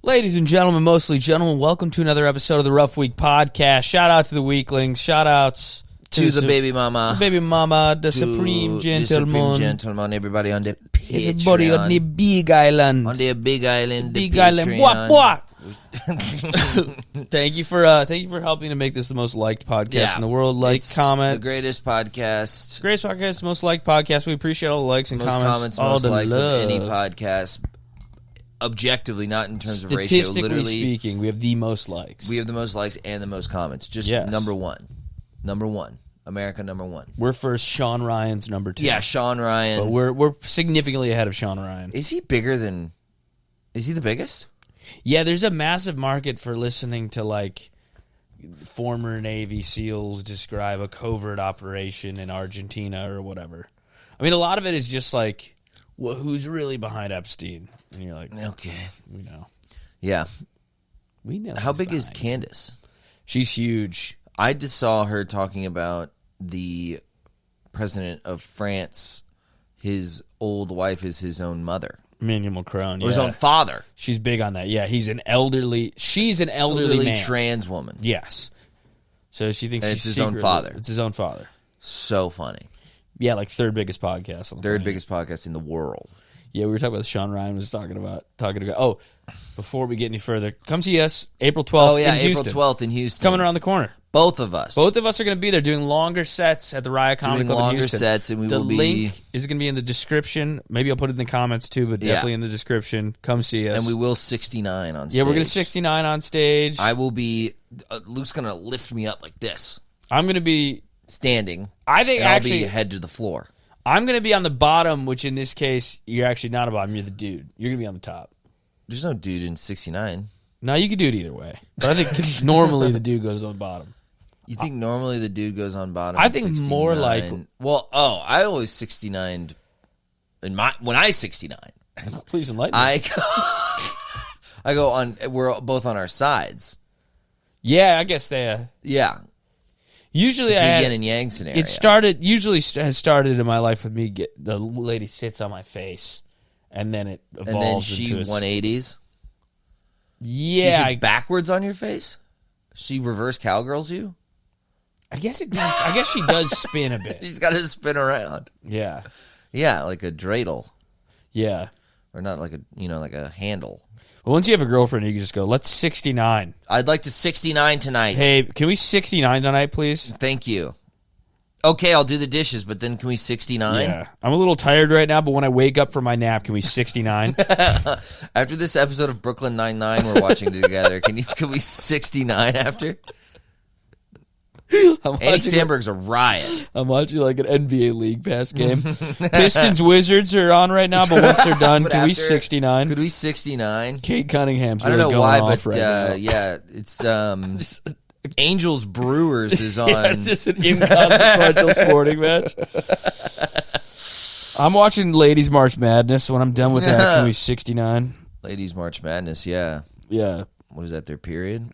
Ladies and gentlemen, mostly gentlemen, welcome to another episode of the Rough Week Podcast. Shout out to the Weeklings. Shout outs to the baby mama. The baby mama, the supreme gentleman. The supreme gentleman, everybody on the Patreon. Everybody on the big island. On the big island. Big island. What? Thank you for helping to make this the most liked podcast in the world. Like, comment. The greatest podcast. Greatest podcast, most liked podcast. We appreciate all the likes and most comments. All most the likes love. of any podcast. Objectively, not in terms of ratio. Statistically speaking, we have the most likes. We have the most likes and the most comments. Just number one. Number one. America number one. We're first. Sean Ryan's number two. Yeah, Sean Ryan. But we're significantly ahead of Sean Ryan. Is he bigger than... Is he the biggest? Yeah, there's a massive market for listening to, like, former Navy SEALs describe a covert operation in Argentina or whatever. I mean, a lot of it is just like, who's really behind Epstein? And you're like, okay, we know. Yeah. We know. How big is Candace? She's huge. I just saw her talking about the president of France. His old wife is his own mother. Emmanuel Macron, or his own father. She's big on that. Yeah, she's an elderly man. Trans woman. Yes. So she thinks it's his own father. It's his own father. So funny. Yeah, like third biggest podcast. Third biggest podcast in the world. Yeah, we were talking about Sean Ryan was talking about. Oh, before we get any further, come see us April 12th in Houston. April 12th in Houston. Coming around the corner. Both of us. Both of us are going to be there doing longer sets at the Riot Comedy Club in Houston. Sets, and the link is going to be in the description. Maybe I'll put it in the comments too, but definitely in the description. Come see us. And we will 69 on stage. Yeah, we're going to 69 on stage. I will be... Luke's going to lift me up like this. I'm going to be... standing. I think I'll be head to the floor. I'm going to be on the bottom, which in this case, you're actually not a bottom. You're the dude. You're going to be on the top. There's no dude in 69. No, you could do it either way. But I think normally the dude goes on the bottom. You think normally the dude goes on bottom? I think 69? more like... Well, I always 69'd when I 69. Please enlighten me. I go on... We're both on our sides. Yeah, I guess they... Yeah. Usually it's a yin and yang scenario. It usually has started in my life with me, the lady sits on my face, and then it evolves and then she into 180s? Yeah. She sits backwards on your face? She reverse cowgirls you? I guess it does. I guess she does spin a bit. She's got to spin around. Yeah. Yeah, like a dreidel. Yeah. Or not like a handle. Well, once you have a girlfriend, you can just go, let's 69. I'd like to 69 tonight. Hey, can we 69 tonight, please? Thank you. Okay, I'll do the dishes, but then can we 69? Yeah. I'm a little tired right now, but when I wake up from my nap, can we 69? After this episode of Brooklyn Nine-Nine we're watching together, can we 69 after? Andy Samberg's a riot. I'm watching like an NBA League Pass game. Pistons Wizards are on right now, but once they're done, can we 69? Could we 69? Kate Cunningham's really going off right now. Yeah, it's Angels Brewers is on. Yeah, it's just an inconsequential sporting match. I'm watching Ladies March Madness. When I'm done with that, can we 69? Ladies March Madness, yeah. Yeah. What is that, their period?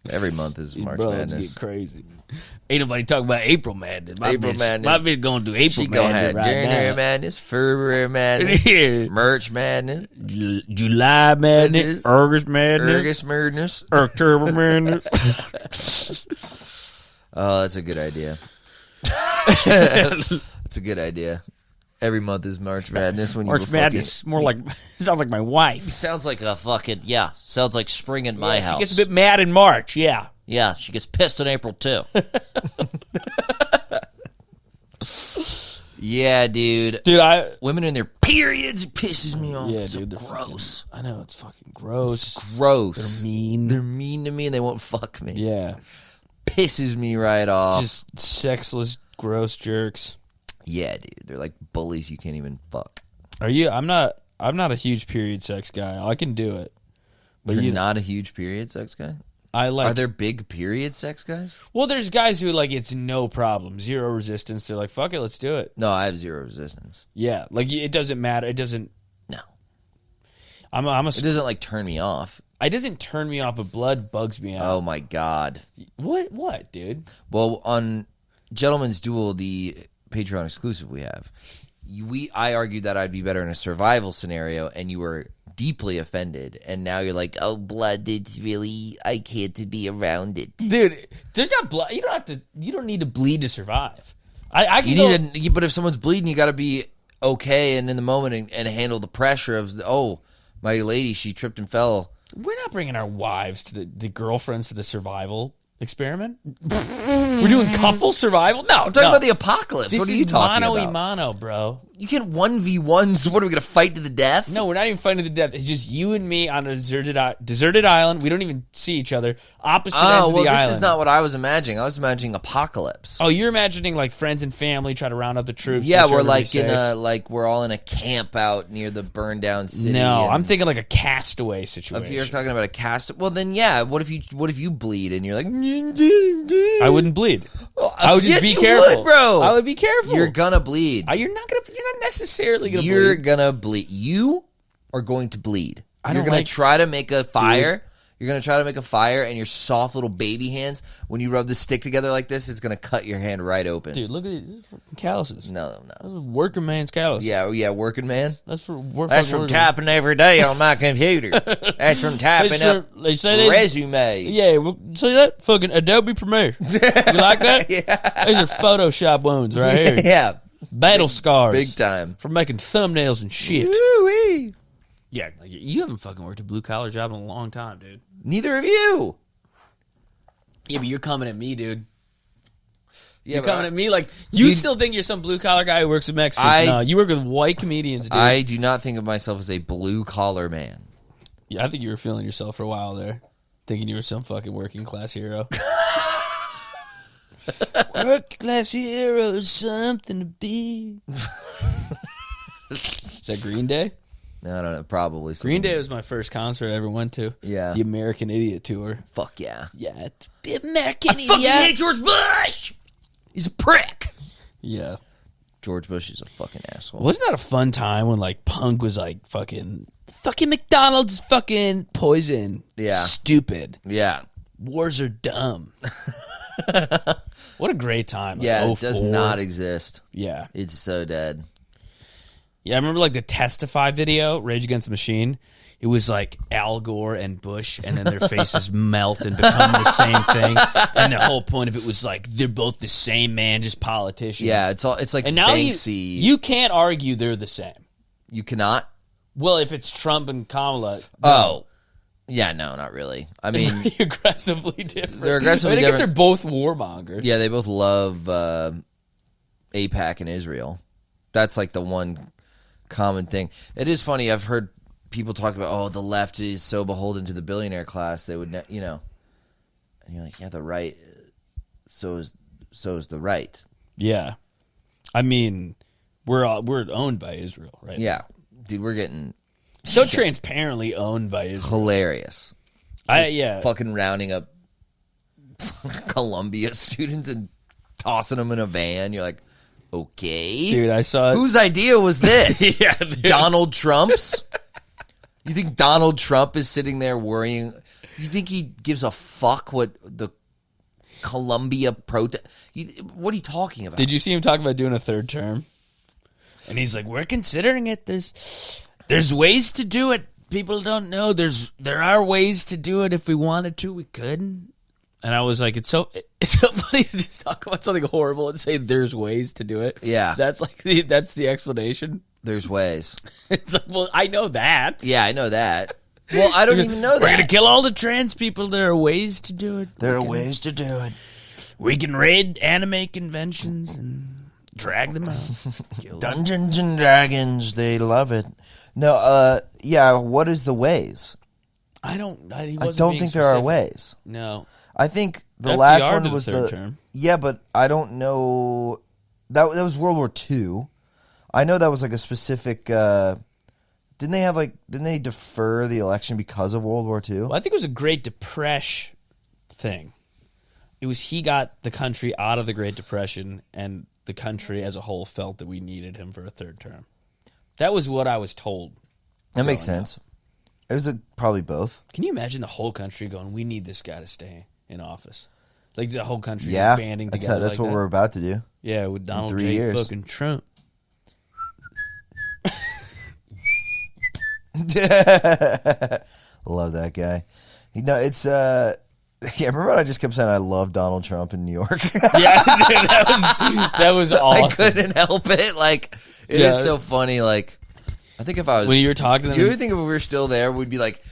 Every month is March Madness. Get crazy. Ain't nobody talking about April Madness. My Madness. My bitch going through April Madness right January now. Madness, February Madness, March Madness, July Madness, August Madness, October Madness. Oh, that's a good idea. That's a good idea. Every month is March Madness. When March Madness, more like sounds like my wife. Sounds like a fucking sounds like spring in my house. She gets a bit mad in March. Yeah, yeah. She gets pissed in April too. Yeah, dude. Women in their periods pisses me off. Yeah, it's dude, so gross. I know it's fucking gross. It's gross. They're mean. They're mean to me, and they won't fuck me. Yeah, pisses me right off. Just sexless, gross jerks. Yeah, dude. They're like bullies you can't even fuck. Are you? I'm not a huge period sex guy. I can do it. But you're not a huge period sex guy? Are there big period sex guys? Well, there's guys who like it's no problem, zero resistance. They're like, fuck it, let's do it. No, I have zero resistance. Yeah, like it doesn't matter. It doesn't. No. It doesn't like turn me off. It doesn't turn me off, but blood bugs me out. Oh my god. What, dude? Well, on Gentleman's Duel, the Patreon exclusive we have. I argued that I'd be better in a survival scenario, and you were deeply offended, and now you're like, oh, blood, it's really, I can't be around it. Dude, there's not blood. You don't need to bleed to survive. But if someone's bleeding, you got to be okay and in the moment and handle the pressure of, oh, my lady, she tripped and fell. We're not bringing our wives to the girlfriends to the survival experiment. We're doing couple survival? No, I'm talking about the apocalypse. This what are you talking about? This is mano, bro. You can't 1v1, so what, are we going to fight to the death? No, we're not even fighting to the death. It's just you and me on a deserted island. We don't even see each other. Opposite ends of the island. This is not what I was imagining. I was imagining apocalypse. Oh, you're imagining like friends and family try to round up the troops. Yeah, we're like we're all in a camp out near the burned down city. No, I'm thinking like a castaway situation. If you're talking about a cast, well then yeah. What if you bleed and you're like, I wouldn't bleed. I would just be careful, would, bro. I would be careful. You're gonna bleed. You're not necessarily gonna bleed. You're gonna bleed. You are going to bleed. You're gonna try to make a fire. Dude. You're going to try to make a fire, and your soft little baby hands, when you rub the stick together like this, it's going to cut your hand right open. Dude, look at these calluses. No. That's a working man's calluses. Yeah, working man. That's from typing every day on my computer. That's from typing up resumes. Yeah, see that? Fucking Adobe Premiere. You like that? Yeah. These are Photoshop wounds right here. Yeah. Battle scars. Big time. For making thumbnails and shit. Woo-wee. Yeah, you haven't fucking worked a blue-collar job in a long time, dude. Neither of you. Yeah, but you're coming at me, dude. Yeah, you're coming at me like you still think you're some blue-collar guy who works with Mexicans. No, you work with white comedians, dude. I do not think of myself as a blue-collar man. Yeah, I think you were feeling yourself for a while there. Thinking you were some fucking working-class hero. Working-class hero is something to be. Is that Green Day? No, I don't know. Probably. Green Day was my first concert I ever went to. Yeah. The American Idiot Tour. Fuck yeah. Yeah. The American Idiot. I fucking hate George Bush. He's a prick. Yeah. George Bush is a fucking asshole. Wasn't that a fun time when like punk was like fucking McDonald's fucking poison. Yeah. Stupid. Yeah. Wars are dumb. What a great time. Like, yeah, it does not exist. Yeah. It's so dead. Yeah, I remember like the Testify video, Rage Against the Machine. It was like Al Gore and Bush, and then their faces melt and become the same thing. And the whole point of it was like they're both the same man, just politicians. Yeah, it's like and now Banksy. You can't argue they're the same. You cannot? Well, if it's Trump and Kamala. Oh. Yeah, no, not really. I mean, aggressively different. They're aggressively different. I guess different. they're both warmongers. Yeah, they both love AIPAC and Israel. That's like the one common thing. It is funny. I've heard people talk about, oh, the left is so beholden to the billionaire class. They would, and you're like, yeah, the right. So is the right. Yeah, I mean, we're owned by Israel, right? Yeah, dude, we're getting so transparently owned by Israel. Hilarious. Fucking rounding up Columbia students and tossing them in a van. You're like, okay, dude, I saw whose idea was this? Yeah, dude. Donald Trump's. You think Donald Trump is sitting there worrying? You think he gives a fuck what the Columbia protest? What are you talking about? Did you see him talk about doing a third term? And he's like, we're considering it. There's ways to do it. People don't know. There are ways to do it. If we wanted to, we could. And I was like, it's so funny to just talk about something horrible and say there's ways to do it. Yeah, that's the explanation. There's ways. It's like, well, I know that. Yeah, I know that. Well, I don't even know that. We're going to kill all the trans people. There are ways to do it. There are ways to do it. We can raid anime conventions and drag them out. Dungeons and Dragons, they love it. No, yeah, what is the ways? I don't think specific. There are ways. No. I think the FDR last one was the third term. Yeah, but I don't know. That was World War II. I know that was like a specific. Didn't they defer the election because of World War II? Well, I think it was a Great Depression thing. It was he got the country out of the Great Depression, and the country as a whole felt that we needed him for a third term. That was what I was told. That makes sense. It was probably both. Can you imagine the whole country going, "We need this guy to stay in office"? Like the whole country Yeah, is banding together. that's like what that. we're about to do. Yeah, with Donald 3 J. years. fucking Trump. Love that guy. It's yeah. Remember when I just kept saying I love Donald Trump in New York? Yeah, that was awesome. I couldn't help it. Like it is so funny. Like I think if I was when you were talking to them, do you ever think if we were still there, we'd be like,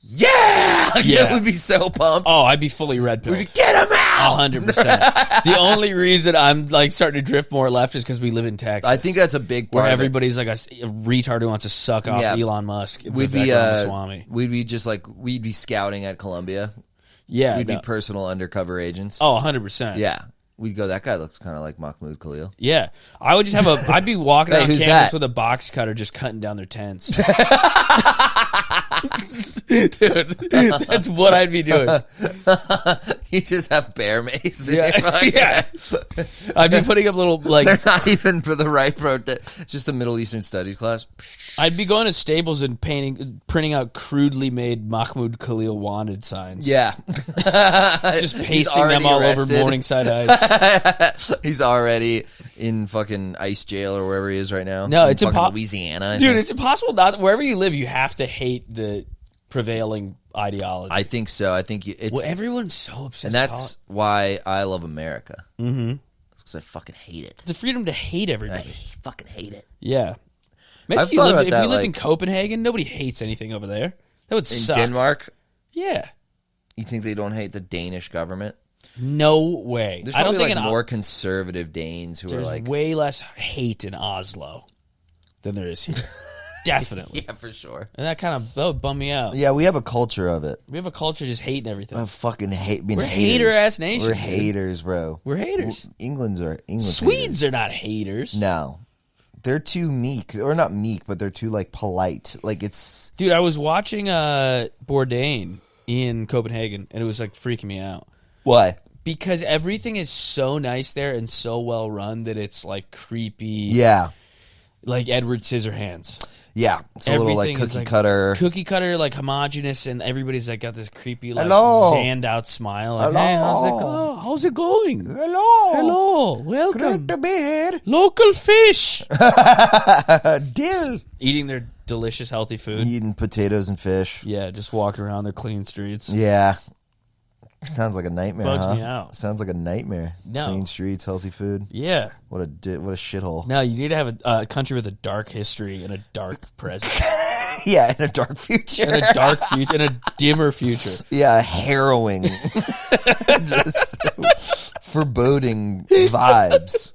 yeah, Yeah. we'd be so pumped. oh, I'd be fully red pilled. We'd be, get him out. 100%. The only reason I'm like starting to drift more left is because we live in Texas. I think that's a big part where of it. everybody's like a retard who wants to suck off Yeah. Elon Musk. We'd be Ramaswamy. we'd be just like we'd be scouting at Columbia. Yeah, We'd be no. personal undercover agents. Oh, 100%. Yeah. We'd go, that guy looks kind of like Mahmoud Khalil. Yeah. I would just have I'd be walking Hey, around who's campus that? with a box cutter just cutting down their tents. Dude, that's what I'd be doing. You just have bear mace. In Yeah. your pocket. Yeah. I'd be putting up little, like, They're not even for the right protest. It's just a Middle Eastern Studies class. I'd be going to Staples and printing out crudely made Mahmoud Khalil wanted signs. Yeah. Just pasting them all over Morningside Heights. He's already in fucking ICE jail or wherever he is right now. No, In it's fucking impo- Louisiana. I Dude, think. it's impossible not. Wherever you live, you have to hate the prevailing ideology. I think so. I think it's. Well, everyone's so obsessed. And that's why I love America. Mm-hmm. Because I fucking hate it. the freedom to hate I everybody. fucking hate it. Yeah. I've Imagine thought if about you that, lived in like- Copenhagen, nobody hates anything over there. That would In suck. Denmark, Yeah. you think they don't hate the Danish government? No way. There's I don't probably think like in more conservative Danes who are there's like, way less hate in Oslo than there is here. Definitely. yeah, for sure. And that would bum me out. Yeah, we have a culture of it. We have a culture just hating everything. I fucking hate being We're haters. hater-ass nation, We're dude. haters, bro. We're haters. England's Swedes are not haters. No. They're too meek. Or not meek, but they're too, like, polite. Like, it's... Dude, I was watching Bourdain in Copenhagen, and it was, like, freaking me out. Why? Because everything is so nice there and so well run that it's, like, creepy. Yeah. Like Edward Scissorhands. Yeah. It's a little, like, Everything is, cookie like, cutter. Cookie cutter, like, homogenous, and everybody's, like, got this creepy, like, Hello. zanned out smile. Like, Hello. hey, how's it going? Hello. Hello. Welcome. Great to be here. Local fish. Dill. Eating their delicious, healthy food. Eating potatoes and fish. Yeah, just walking around their clean streets. Yeah. Sounds like a nightmare, Bugs huh? me out. Sounds like a nightmare. No. Clean streets, healthy food. Yeah. What a shithole. No, you need to have a country with a dark history and a dark present. Yeah, in a dark future. And a dark future, and a dimmer future. Yeah, harrowing. Just foreboding vibes.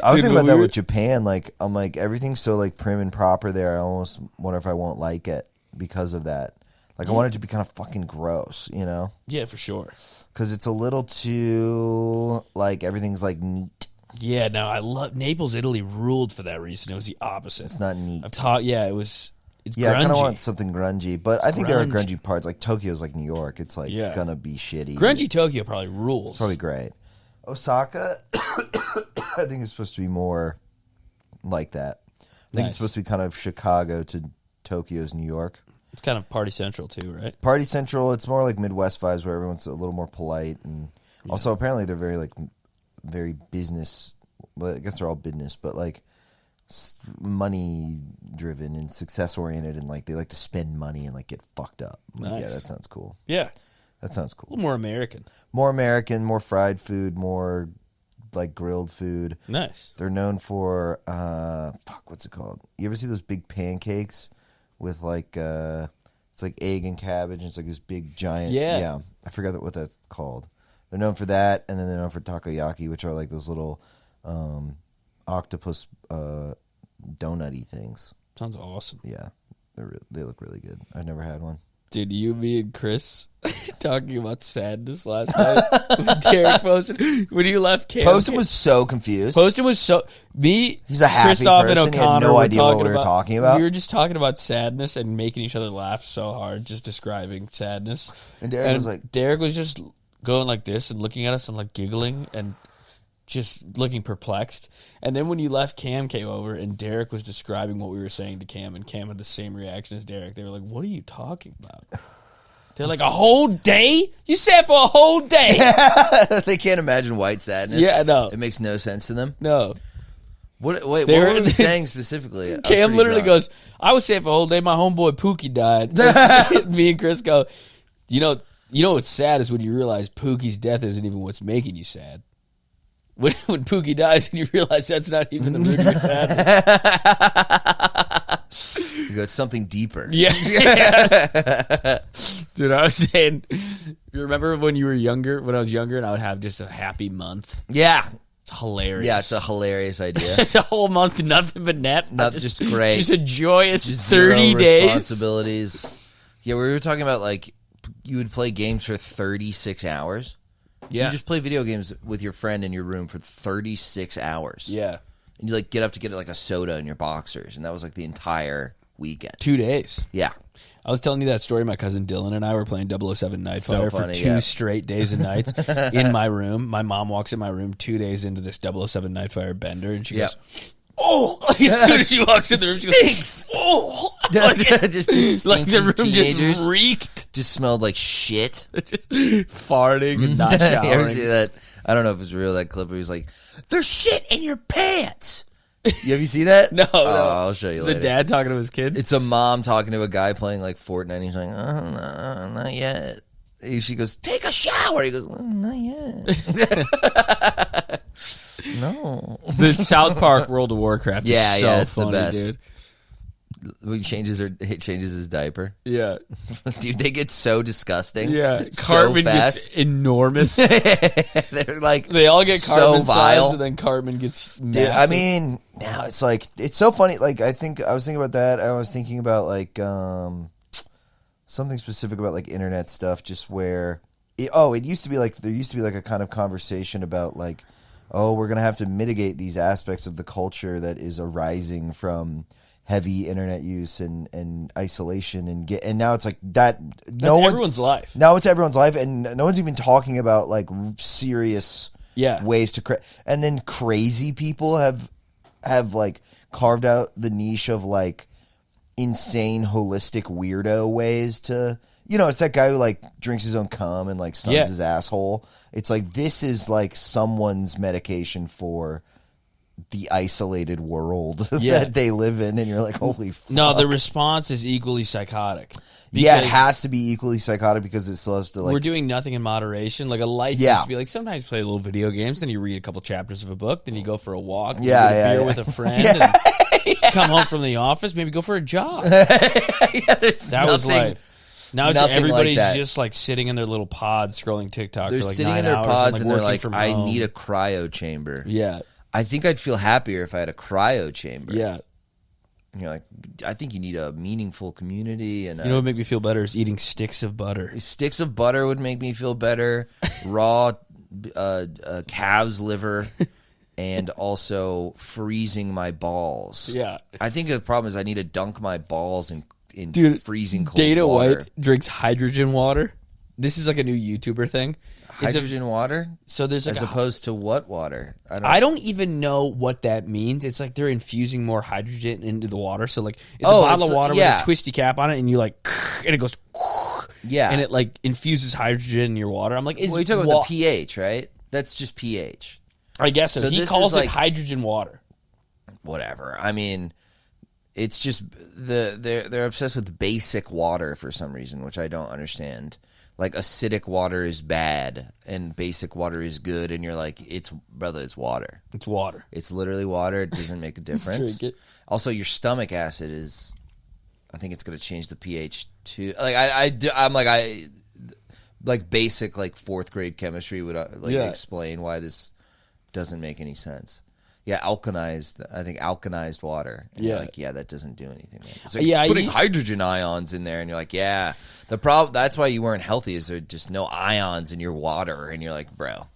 I was Dude, thinking when about that we were- with Japan. Like, I'm like, everything's so like prim and proper there. I almost wonder if I won't like it because of that. Like, I want it to be kind of fucking gross, you know? Yeah, for sure. Because it's a little too, like, everything's like neat. Yeah, no, I love Naples, Italy ruled for that reason. It was the opposite. It's not neat. I've taught, yeah, it's Yeah, grungy. I kind of want something grungy, but I think there are grungy. grungy parts. Like Tokyo's like New York. It's like Yeah. gonna be shitty. Grungy Tokyo probably rules. It's probably great. Osaka, I think it's supposed to be more like that. I think Nice. it's supposed to be kind of Chicago to Tokyo's New York. It's kind of party central too, right? Party Central. It's more like Midwest vibes where everyone's a little more polite, and also apparently they're very like very business. Well, I guess they're all business, but like money driven and success oriented, and like they like to spend money and like get fucked up. Like, Nice. yeah, that sounds cool. Yeah. That sounds A cool. little more American. More American, more fried food, more like grilled food. Nice. They're known for what's it called? You ever see those big pancakes with like it's like egg and cabbage and it's like this big giant Yeah. I forgot what that's called. They're known for that, and then they're known for takoyaki, which are like those little octopus donut-y things. Sounds awesome. Yeah. They look really good. I've never had one. Dude, you, me, and Chris talking about sadness last night. Derek posted when you left camp. Poston was so confused. Poston was so me. He's a happy Christoph person. and He had O'Connor no were idea what talking we were talking about. We were just talking about sadness and making each other laugh so hard, just describing sadness. And Derek was like, Derek was just going like this and looking at us and like giggling and just looking perplexed. And then when you left, Cam came over and Derek was describing what we were saying to Cam, and Cam had the same reaction as Derek. They were like, "What are you talking about?" They're like, a whole day? You sat for a whole day. They can't imagine white sadness. Yeah, no. It makes no sense to them. No. What were they saying specifically? Cam literally goes, I was sad for a whole day. My homeboy Pookie died. Me and Chris go, you know what's sad is when you realize Pookie's death isn't even what's making you sad. When Pookie dies and you realize that's not even the root of your sadness. You go, it's something deeper. Yeah. Dude, I was saying, you remember when you were younger, when I was younger and I would have just a happy month? Yeah. It's hilarious. Yeah, it's a hilarious idea. It's a whole month, nothing but net. Not just great. Just a joyous just 30 days. Responsibilities. Yeah, we were talking about, like, you would play games for 36 hours. Yeah. You just play video games with your friend in your room for 36 hours. Yeah. And you, like, get up to get, like, a soda in your boxers. And that was, like, the entire weekend. 2 days. Yeah. I was telling you that story. My cousin Dylan and I were playing 007 Nightfire for 2 straight days and nights in my room. My mom walks in my room 2 days into this 007 Nightfire bender, and she goes, "Oh!" As soon as she walks in the room, she goes, "Oh!" just like the room teenagers. just reeked, just smelled like shit, just farting and not showering. You ever see that? I don't know if it's real. That clip where he's like, "There's shit in your pants." Have you seen that? No, no. I'll show you It's later. a dad talking to his kid? It's a mom talking to a guy playing like Fortnite. And he's like, "Oh, no, not yet." She goes, "Take a shower." He goes, "Well, not yet." No. The South Park World of Warcraft is so it's funny, the best. dude. He changes his diaper. Yeah. Dude, they get so disgusting. Yeah. So Cartman fast. gets enormous. They're like, they all get Cartman so vile. size, and then Cartman gets massive. Dude, I mean, now it's like, it's so funny. Like, I was thinking about that. I was thinking about like something specific about like internet stuff, just where it used to be like, there used to be like a kind of conversation about like, oh, we're gonna have to mitigate these aspects of the culture that is arising from heavy internet use and isolation and now it's like that. That's everyone's life. Now it's everyone's life, and no one's even talking about like serious ways to and then crazy people have like carved out the niche of like insane holistic weirdo ways to, you know, it's that guy who like drinks his own cum and like suns his asshole. It's like, this is like someone's medication for the isolated world that they live in, and you're like, holy fuck. No, the response is equally psychotic. Yeah, it has to be equally psychotic because it still has to like... We're doing nothing in moderation. Like a life used to be like, sometimes you play little video games, then you read a couple chapters of a book, then you go for a walk, then you get a beer with a friend, and come home from the office, maybe go for a jog. That was life. Now it's everybody's like just like sitting in their little pods scrolling TikTok for like 9 hours. They're sitting in their pods and they're like, I need a cryo chamber. Yeah. I think I'd feel happier if I had a cryo chamber. Yeah. And you're like, I think you need a meaningful community. And you know what would make me feel better is eating sticks of butter. Sticks of butter would make me feel better. Raw calf's liver. And also freezing my balls. Yeah. I think the problem is I need to dunk my balls in freezing cold Dana water. White drinks hydrogen water. This is like a new YouTuber thing. Hydrogen water? So there's like as opposed to what water? I don't even know what that means. It's like they're infusing more hydrogen into the water. So like it's a bottle of water with a twisty cap on it, and you like, and it goes, and it like infuses hydrogen in your water. I'm like, you're talking about the pH, right? That's just pH. I guess so. He calls it hydrogen water. Whatever. I mean, it's just they're obsessed with basic water for some reason, which I don't understand. Like acidic water is bad and basic water is good, and you're like, it's water. It's water. It's literally water. It doesn't make a difference. Drink it. Also, your stomach acid is, I think it's going to change the pH too. Like I'm like basic like fourth grade chemistry would explain why this doesn't make any sense. Yeah, alkanized water. And you're like, that doesn't do anything. It's like, it's putting hydrogen ions in there, and you're like, the problem. That's why you weren't healthy. Is there just no ions in your water? And you're like, bro,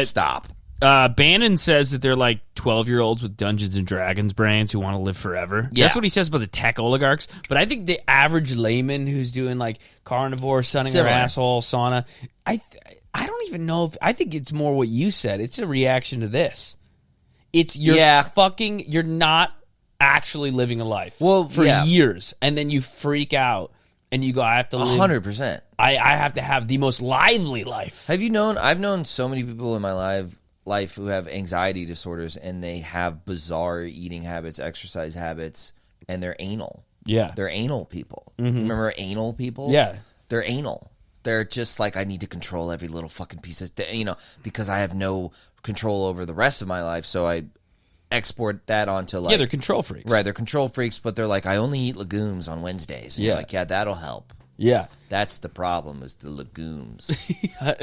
stop. Bannon says that they're like 12-year-olds with Dungeons and Dragons brains who want to live forever. Yeah. That's what he says about the tech oligarchs. But I think the average layman who's doing like carnivore, sunning their asshole, sauna, I don't even know if I think it's more what you said. It's a reaction to this. It's you're not actually living a life for years, and then you freak out and you go, I have to live 100%. I have to have the most lively life. Have you known? I've known so many people in my life who have anxiety disorders, and they have bizarre eating habits, exercise habits, and they're anal. Yeah. They're anal people. Remember anal people? Yeah. They're anal. They're just like, I need to control every little fucking piece of, because I have no control over the rest of my life, so I export that onto like... Yeah, they're control freaks. Right, they're control freaks, but they're like, I only eat legumes on Wednesdays. And you're like, yeah, that'll help. Yeah. That's the problem, is the legumes.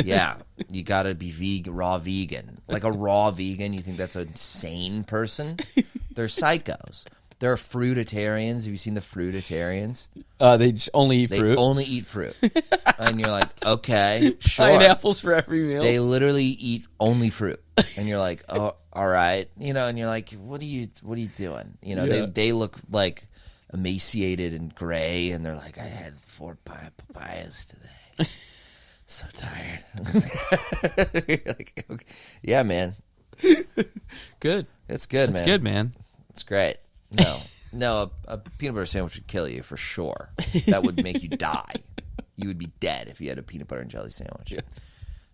Yeah, you gotta be raw vegan. Like a raw vegan, you think that's a sane person? They're psychos. They're fruitarians. Have you seen the fruitarians? They just only eat fruit. They only eat fruit. And you're like, okay, sure. Pineapples for every meal. They literally eat only fruit. And you're like, oh, all right. And you're like, what are you doing? They look like emaciated and gray, and they're like, I had 4 papayas today. So tired. You're like, okay. Yeah, man. Good. It's good, man. It's good, man. It's great. No, a peanut butter sandwich would kill you for sure. That would make you die. You would be dead if you had a peanut butter and jelly sandwich. Yeah.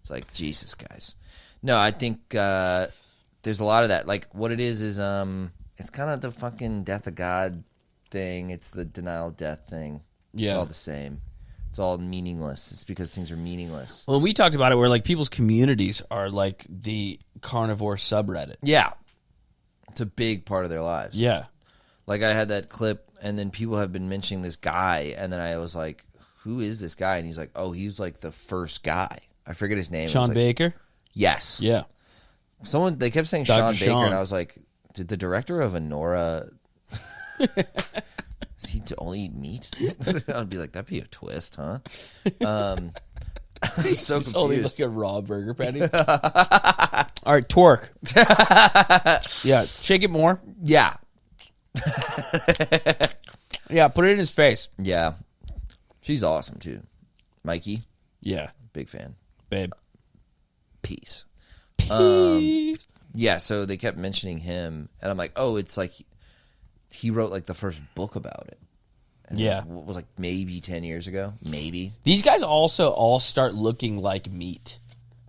It's like, Jesus, guys. No, I think there's a lot of that. Like, what it is it's kind of the fucking death of God thing. It's the denial of death thing. Yeah. It's all the same. It's all meaningless. It's because things are meaningless. Well, we talked about it where, like, people's communities are like the carnivore subreddit. Yeah. It's a big part of their lives. Yeah. Like, I had that clip, and then people have been mentioning this guy, and then I was like, who is this guy? And he's like, oh, he's like the first guy. I forget his name. Sean like, Baker? Yes. Yeah. They kept saying Dr. Sean Baker, Sean. and I was like, did the director of Anora... Does he only eat meat? I'd be like, that'd be a twist, huh? I'm so confused. Only like a raw burger patty. All right, twerk. Yeah, shake it more. Yeah. Yeah, put it in his face. Yeah. She's awesome, too. Mikey, Yeah, big fan. babe. Peace. Yeah, so they kept mentioning him, and I'm like, oh, it's like he wrote like the first book about it. And Yeah. it was like maybe 10 years ago, maybe. These guys also all start looking like meat.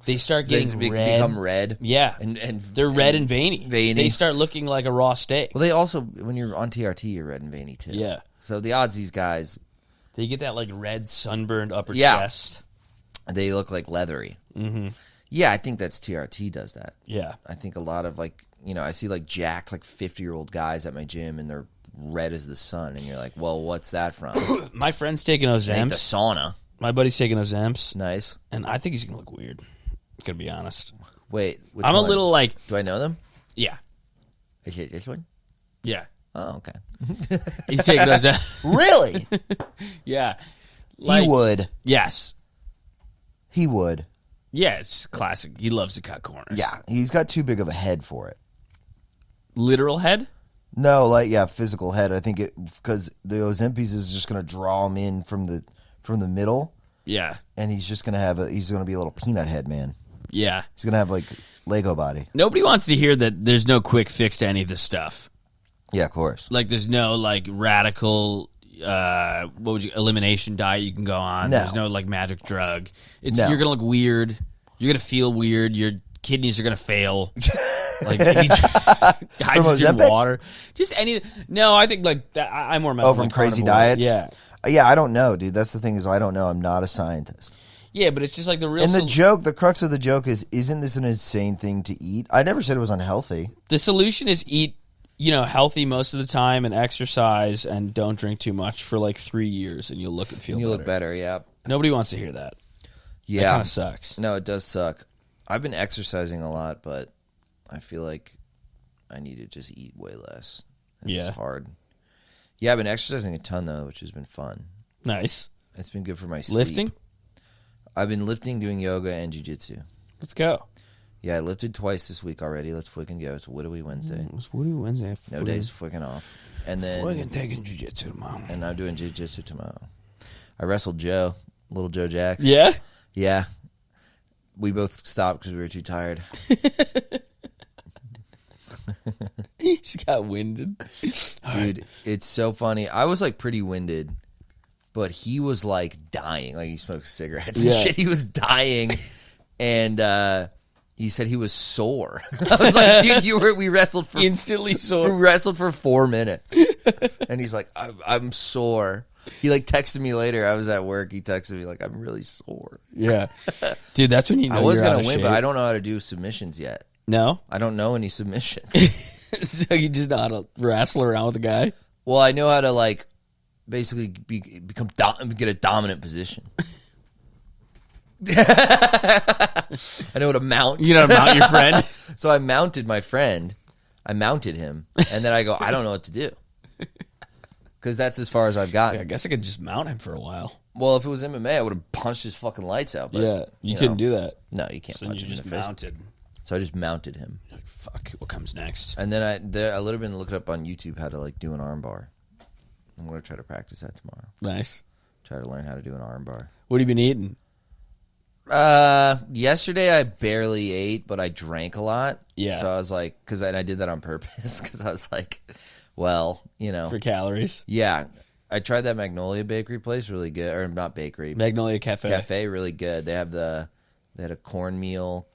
They start getting red. Become red. Yeah, and they're red and veiny. They start looking like a raw steak. Well, they also, when you're on TRT, you're red and veiny too. Yeah. So the odds these guys, They get that like red sunburned upper Yeah. chest. they look like leathery. Mm-hmm. Yeah, I think that's TRT does that. Yeah. I think a lot of like, I see like jacked like 50-year-old guys at my gym, and they're red as the sun, and you're like, well, what's that from? My friend's taking Ain't the Ozemps. sauna. My buddy's taking Ozemps, Nice. and I think he's gonna look weird. Gonna be honest. Wait, which I'm one? a little like, Do I know them? yeah, Is it this one? yeah. Oh, okay. He's taking Ozemps. Really? Yeah. He would. Yes. He would. Yeah, it's classic. He loves to cut corners. Yeah, he's got too big of a head for it. Literal head? No, like physical head. I think it because the Ozempies is just going to draw him in from the middle, Yeah. and he's just going to he's going to be a little peanut head man. Yeah. He's going to have like Lego body. Nobody wants to hear that there's no quick fix to any of this stuff. Yeah, of course. Like, there's no, like, radical, elimination diet you can go on. No. There's no, like, magic drug. It's No. You're going to look weird. You're going to feel weird. Your kidneys are going to fail. Like, hydrogen Ozempic? water. Just any... No, I think, like, that, I'm more meant From crazy diets? Yeah. Yeah, I don't know, dude. That's the thing is I don't know. I'm not a scientist. Yeah, but it's just like the real... And the crux of the joke is, isn't this an insane thing to eat? I never said it was unhealthy. The solution is eat, healthy most of the time and exercise and don't drink too much for like 3 years and you'll look and feel You better. look better, yeah. Nobody wants to hear that. Yeah. That kind of sucks. No, it does suck. I've been exercising a lot, but I feel like I need to just eat way less. It's hard. Yeah, I've been exercising a ton, though, which has been fun. Nice. It's been good for my sleep. Lifting? I've been lifting, doing yoga, and jiu-jitsu. Let's go. Yeah, I lifted twice this week already. Let's fucking go. It's Widowy Wednesday. It's Woody Wednesday. No days fucking off. And then We're taking jiu-jitsu tomorrow. and I'm doing jiu-jitsu tomorrow. I wrestled Joe, little Joe Jackson. Yeah? Yeah. We both stopped because we were too tired. She got winded. Dude, it's so funny. I was like pretty winded. but he was like dying. Like he smoked cigarettes and Yeah. shit. He was dying, and he said he was sore. I was like, dude, we wrestled for Instantly we sore. wrestled for 4 minutes, and he's like, I'm sore. He like texted me later. I was at work. He texted me like, I'm really sore. Yeah, dude, that's when you know I was you're out gonna of win, shape. but I don't know how to do submissions yet. No, I don't know any submissions. so you just know how to wrestle around with a guy. Well, I know how to like basically get a dominant position. I know how to mount. You know how to mount your friend. So I mounted my friend. I mounted him, and then I go, I don't know what to do, because that's as far as I've gotten. Yeah, I guess I could just mount him for a while. Well, if it was MMA, I would have punched his fucking lights out. But, Yeah, you couldn't do that. No, you can't So punch you him in just the face. mounted. So I just mounted him, You're like, fuck, what comes next? and then I literally been looking up on YouTube how to like do an arm bar. I'm gonna try to practice that tomorrow. Nice. Try to learn how to do an arm bar. What have you been eating? Yesterday I barely ate, but I drank a lot. Yeah. So I was like, I did that on purpose, because I was like, well, For calories? yeah. I tried that Magnolia Bakery place, really good, or not bakery, Magnolia Cafe. really good. They had a cornmeal.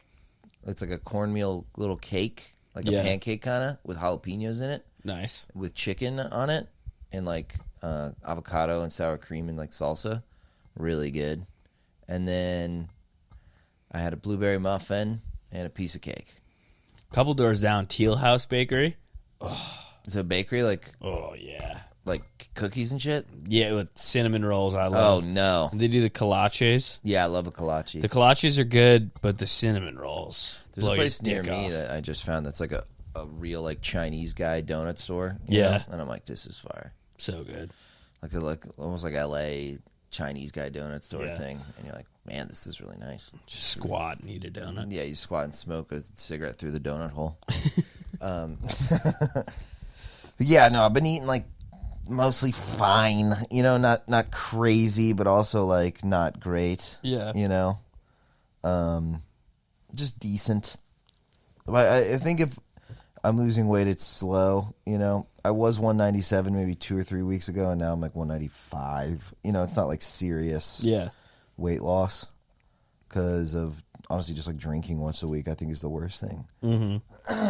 It's like a cornmeal little cake, like a Yeah. pancake kind of, with jalapenos in it, Nice. with chicken on it, and like avocado and sour cream and like salsa. Really good. And then I had a blueberry muffin and a piece of cake. Couple doors down, Teal House Bakery. Is it a bakery like Oh, yeah. cookies and shit? Yeah, with cinnamon rolls I Oh love. no. They do the kolaches. Yeah, I love a kolache. The kolaches are good, but the cinnamon rolls There's blow a your place near dick me off. that I just found that's like a real like Chinese guy donut store. Yeah. know? And I'm like, this is fire. So good. Like almost like LA Chinese guy donut store Yeah. thing. And you're like, man, this is really nice. Just squat and eat a donut. Yeah, you squat and smoke a cigarette through the donut hole. Yeah, no, I've been eating like mostly fine. Not crazy, but also like not great. Yeah. Just decent. I think if I'm losing weight, it's slow. I was 197 maybe 2 or 3 weeks ago, and now I'm like 195. It's not like serious Yeah. weight loss because of honestly just like drinking once a week. I think is the worst thing. Mm-hmm.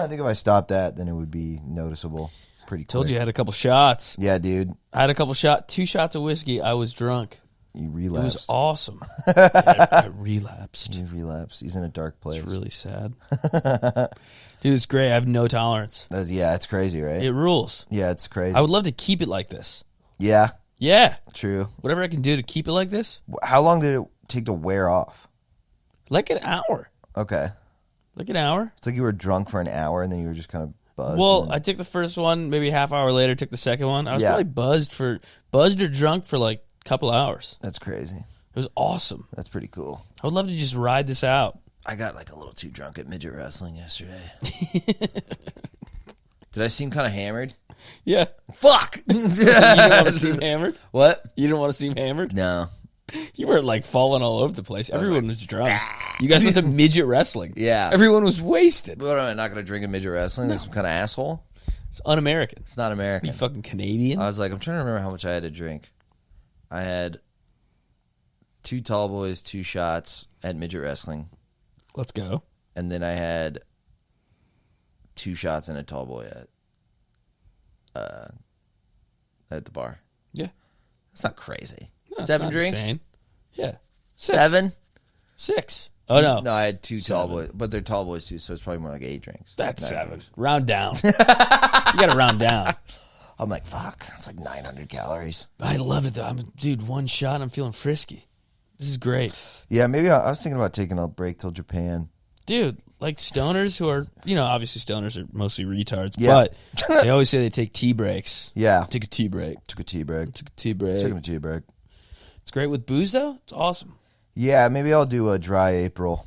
I think if I stopped that, then it would be noticeable pretty quick. Told you I had a couple shots. Yeah, dude, I had a couple two shots of whiskey. I was drunk. you It relapsed. was awesome. I relapsed. You relapsed. He's in a dark place. It's really sad. Dude, it's great. I have no tolerance. Yeah, it's crazy, right? It rules. Yeah, it's crazy. I would love to keep it like this. Yeah, Yeah. true. Whatever I can do to keep it like this. How long did it take to wear off? Like an hour. Okay. Like an hour. It's like you were drunk for an hour and then you were just kind of buzzed. Well, and I took the first one, maybe a half hour later, took the second one. I was Yeah. probably buzzed or drunk for like a couple hours. that's crazy. It was awesome. That's pretty cool. I would love to just ride this out. I got like a little too drunk at midget wrestling yesterday. Did I seem kind of hammered? Yeah. Fuck! You didn't want to seem hammered? What? You didn't want to seem hammered? No. You were like falling all over the place. Everyone was drunk. You guys went to midget wrestling. Yeah. Everyone was wasted. What am I not going to drink at midget wrestling? Like some kind of asshole? It's un-American. It's not American. You fucking Canadian. I was like, I'm trying to remember how much I had to drink. I had 2 tall boys, 2 shots at midget wrestling, Let's go. and then I had 2 shots and a tall boy at the bar. Yeah. That's not crazy. No, it's 7 not drinks? insane. Yeah. 6. 7? 6. Oh, no. No, I had 2 tall 7. boys, but they're tall boys too, so it's probably more like 8 drinks. That's 9 7. drinks. Round down. You got to round down. I'm like, fuck. It's like 900 calories. I love it, though. Dude, one shot and I'm feeling frisky. This is great. Yeah, maybe I was thinking about taking a break till Japan. Dude, like stoners who are, obviously stoners are mostly retards, Yeah. but they always say they take tea breaks. Yeah. Take a tea break. Took a tea break. Took a tea break. Took a tea break. It's great with booze, though. It's awesome. Yeah, maybe I'll do a dry April.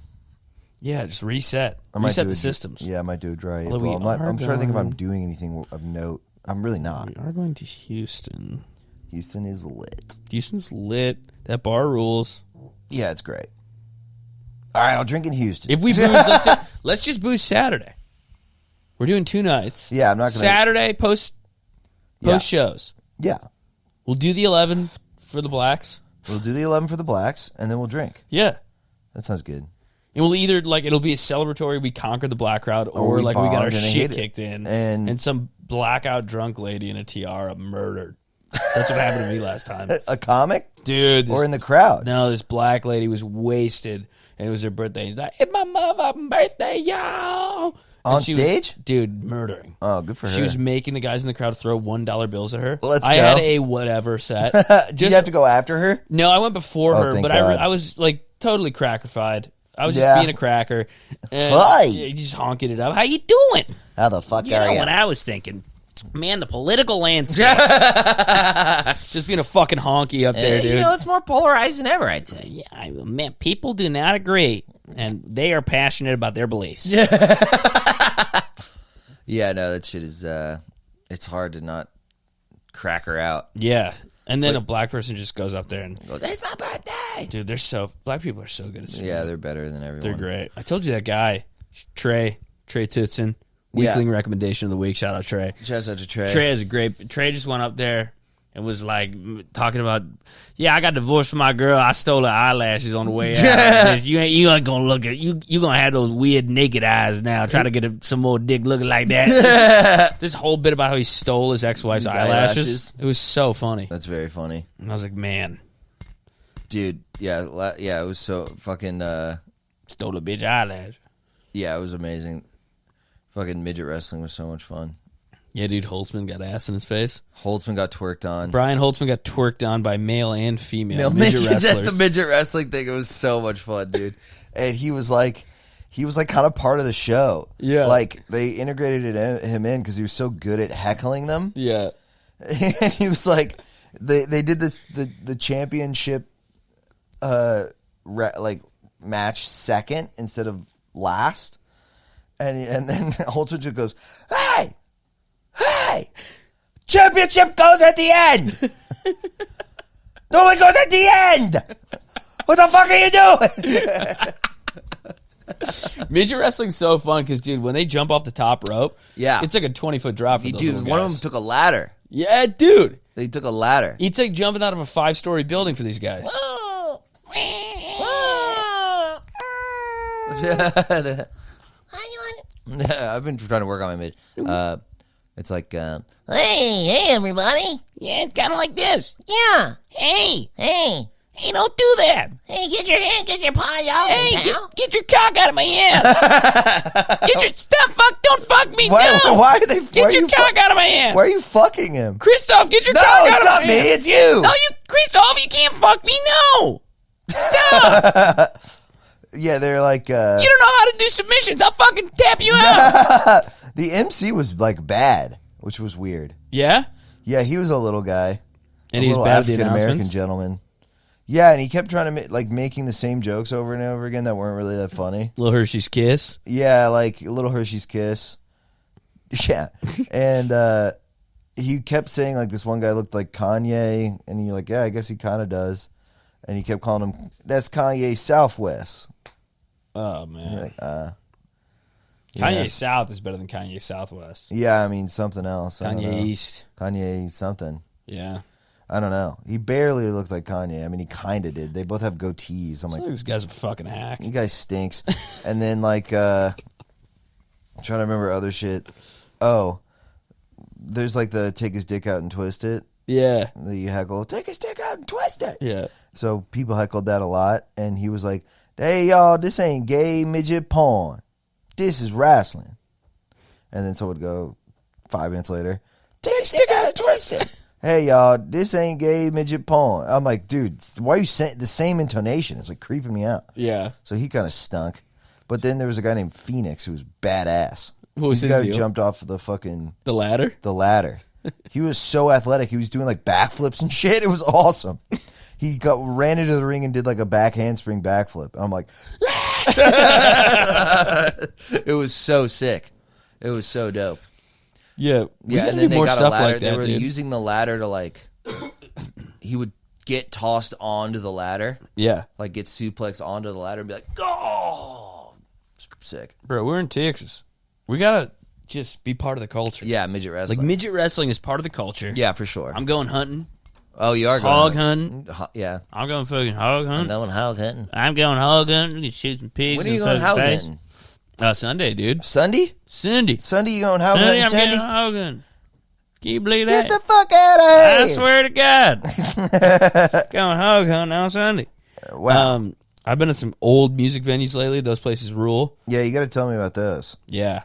Yeah, just reset. I might Reset do the a- systems. Yeah, I might do a dry Although April. we are I'm trying to think if I'm going- doing anything of note. I'm really not. We are going to Houston. Houston is lit. Houston's lit. That bar rules. Yeah, it's great. All right, I'll drink in Houston. If we booze, let's just booze Saturday. We're doing 2 nights. Yeah, I'm not going to. Saturday post Yeah. shows. Yeah. We'll do the 11 for the blacks. We'll do the 11 for the blacks, and then we'll drink. Yeah. That sounds good. And we'll either, like, it'll be a celebratory, we conquered the black crowd, or we like, we got our bombed and they shit hate it. kicked in. And some blackout drunk lady in a tiara murdered. That's what happened to me last time. a comic? Dude. Or in the crowd? No, this black lady was wasted, and it was her birthday. She's like, it's my mother's birthday, y'all. On And she stage? Was, dude, murdering. Oh, good for her. She was making the guys in the crowd throw $1 bills at her. Let's I go. had a whatever set. Did you have to go after her? No, I went before her, thank but God. I was like totally crackified. I was Yeah. just being a cracker. And Hi. just honking it up. How you doing? How the fuck You are know you? what I was thinking? Man, the political landscape. Just being a fucking honky up there, dude. You know, it's more polarized than ever, I'd say. Yeah, man, people do not agree, and they are passionate about their beliefs. Yeah, no, that shit is, it's hard to not crack her out. Yeah. And then a black person just goes up there and Goes, it's my birthday! dude, black people are so good at singing. Yeah, they're better than everyone. They're great. I told you that guy, Trey Tootson, Yeah. weekling recommendation of the week. Shout out Trey. Shout out to Trey. Trey just went up there and was like talking about, yeah, I got divorced from my girl. I stole her eyelashes on the way out. you ain't gonna look at you gonna have those weird naked eyes now. Try to get some more dick looking like that. This whole bit about how he stole his ex-wife's eyelashes. It was so funny. That's very funny. And I was like, man, Dude, yeah, it was so fucking, stole a bitch eyelash. yeah, it was amazing. Fucking midget wrestling was so much fun. Yeah, dude, Holtzman got ass in his face. Holtzman got twerked on. Brian Holtzman got twerked on by male and female midget wrestlers. The midget wrestling thing, it was so much fun, dude. And he was like kind of part of the show. Yeah. Like, they integrated him in because he was so good at heckling them. Yeah. And he was like, they did this the championship match second instead of last, and then Holtzman just goes, hey, championship goes at the end. No one goes at the end. What the fuck are you doing? Midget wrestling's so fun because, dude, when they jump off the top rope, Yeah. it's like a 20-foot drop for those Dude, little one of guys. them took a ladder. Yeah, dude. They took a ladder. It's like jumping out of a 5-story building for these guys. I've been trying to work on my midget. It's like, Hey, everybody. Yeah, it's kind of like this. Yeah. Hey, Hey. don't do that. Hey, get your paws off me, pal. Get your cock out of my ass. Don't fuck me. Why are they? Get your cock out of my ass. Why are you fucking him? Christoph, get your No, cock out it's of not my me. ass. It's you. No, Christoph, you can't fuck me. No. Stop. Yeah, they're like. You don't know how to do submissions. I'll fucking tap you out. The MC was like bad, which was weird. Yeah? Yeah, he was a little guy, And a he was little bad at the African American announcements? gentleman. Yeah, and he kept trying to making the same jokes over and over again that weren't really that funny. Little Hershey's Kiss. Yeah, like Little Hershey's Kiss. Yeah, and he kept saying like this one guy looked like Kanye, and you're like, yeah, I guess he kind of does. And he kept calling him, that's Kanye Southwest. Oh, And man. you're like, Kanye yeah. South is better than Kanye Southwest. Yeah, I mean something else. I don't know. Kanye East. Kanye something. Yeah. I don't know. He barely looked like Kanye. I mean, he kind of did. They both have goatees. I'm I like, feel like this guy's a fucking hack. you guys stinks. And then like, I'm trying to remember other shit. Oh, there's like the take his dick out and twist it. Yeah. The heckle, take his dick out and twist it. Yeah. So people heckled that a lot, and he was like, hey y'all, this ain't gay midget porn. This is wrestling. And then someone would go 5 minutes later, take his dick out and twist it. Hey y'all, this ain't gay midget porn. I'm like, dude, why are you saying the same intonation? It's like creeping me out. Yeah. So he kind of stunk. But then there was a guy named Phoenix who was badass. What was the his guy deal? who jumped off of the ladder? ladder. He was so athletic. He was doing like backflips and shit. It was awesome. He ran into the ring and did like a back handspring backflip. And I'm like, it was so sick. It was so dope. Yeah. We Yeah, gotta and then do they more got a stuff ladder. like They that, were dude. using the ladder to like, he would get tossed onto the ladder, Yeah. like get suplexed onto the ladder and be like, oh, sick. Bro, we're in Texas. We gotta just be part of the culture. Yeah, midget wrestling. Like midget wrestling is part of the culture. yeah, for sure. I'm going hunting. Oh, you are going hog hunting. Yeah. I'm going fucking hog I'm hunting. going hog hunting. I'm going hog hunting. We can shoot some pigs. When are in you the going fucking hog face. hunting? Sunday, dude. Sunday? Sunday. Sunday, you going hog Sunday, hunting I'm Sunday? getting hog hunting. Can you believe Get that? the fuck out of I here! swear to God. Going hog hunting on Sunday. Wow. I've been to some old music venues lately. Those places rule. Yeah, you got to tell me about those. Yeah.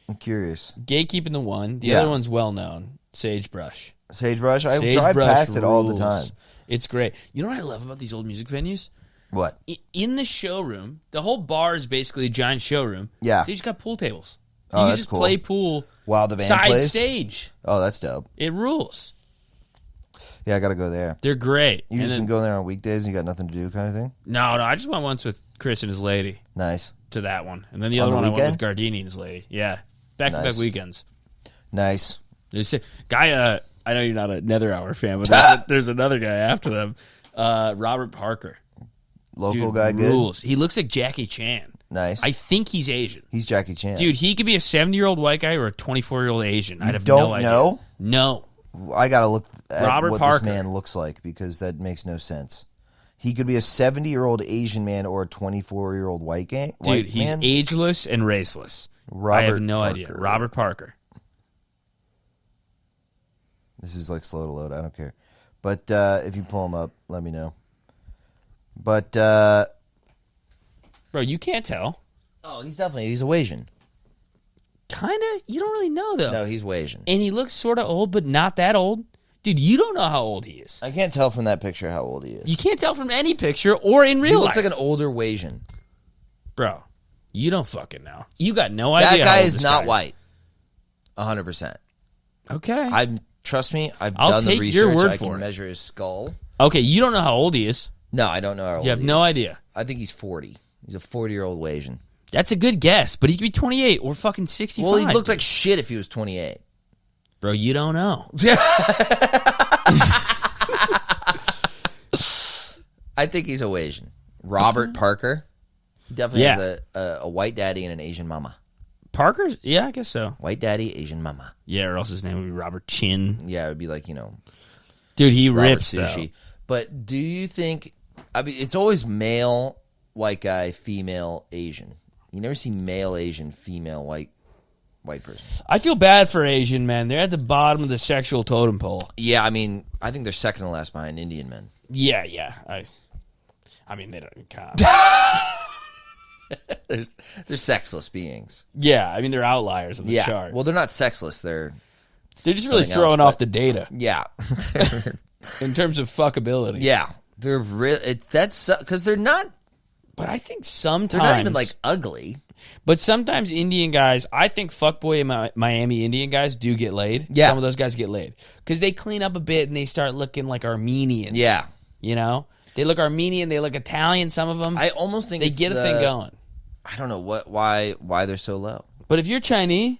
I'm curious. Gatekeeping the one. The Yeah. other one's well known. Sagebrush. Sagebrush? I drive Sagebrush past it all the rules. time. It's great. You know what I love about these old music venues? What? In the showroom, the whole bar is basically a giant showroom. Yeah. They just got pool tables. Oh, You can that's just cool. play pool While the band side plays? stage. Oh, that's dope. It rules. Yeah, I got to go there. They're great. You And just then- been going there on weekdays and you got nothing to do kind of thing? No, I just went once with Chris and his lady Nice. to that one. And then the On other the one I went weekend? with Gardini and his lady. Yeah. Back-to-back Nice. weekends. Nice. There's a guy, I know you're not a Nether Hour fan, but there's another guy after them. Robert Parker. Local Dude, guy good? rules. He looks like Jackie Chan. Nice. I think he's Asian. He's Jackie Chan. Dude, he could be a 70-year-old white guy or a 24-year-old Asian. I'd have don't no idea. know? No. I got to look at Robert what Parker. this man looks like because that makes no sense. He could be a 70-year-old Asian man or a 24-year-old white Dude, he's man. ageless and raceless. I Robert have no Parker. idea. Robert Parker. This is like slow to load. I don't care. But if you pull him up, let me know. But Bro, you can't tell. Oh, he's a Wasian. Kind of. You don't really know, though. No, he's Wasian. And he looks sort of old, but not that old. Dude, you don't know how old he is. I can't tell from that picture how old he is. You can't tell from any picture or in He real looks life. like an older Wasian. Bro, you don't fucking know. You got no That idea. guy how old is this not guy white. 100%. Okay. Trust me, I've I'll done the take research. your word I for can it. measure his skull. Okay, you don't know how old he is. No, I don't know how old You have he no is. idea. I think he's 40. He's a 40-year-old Wasian. That's a good guess, but he could be 28 or fucking 65. Well, he looked like shit if he was 28. Bro, you don't know. I think he's a Wasian. Robert Parker. He definitely Yeah. has a white daddy and an Asian mama. Parker's? Yeah, I guess so. White daddy, Asian mama. Yeah, or else his name would be Robert Chin. Yeah, it would be like, Dude, he Robert rips, though. Sushi. But do you think, it's always male, white guy, female, Asian. You never see male Asian, female, white person. I feel bad for Asian men. They're at the bottom of the sexual totem pole. Yeah, I think they're second to last behind Indian men. Yeah. I mean, they don't count. They're sexless beings. Yeah, I mean, they're outliers in the Yeah. chart. Well, they're not sexless. They're They're just really something throwing else, off but- the data yeah, in terms of fuckability. yeah. They're real. That's because they're not. But I think sometimes They're not even like ugly. But sometimes Indian guys, I think fuckboy and Miami Indian guys do get laid. Yeah. Some of those guys get laid because they clean up a bit and they start looking like Armenian. Yeah, You know, they look Armenian, they look Italian. Some of them, I almost think they it's get a thing going. I don't know why they're so low. But if you're Chinese,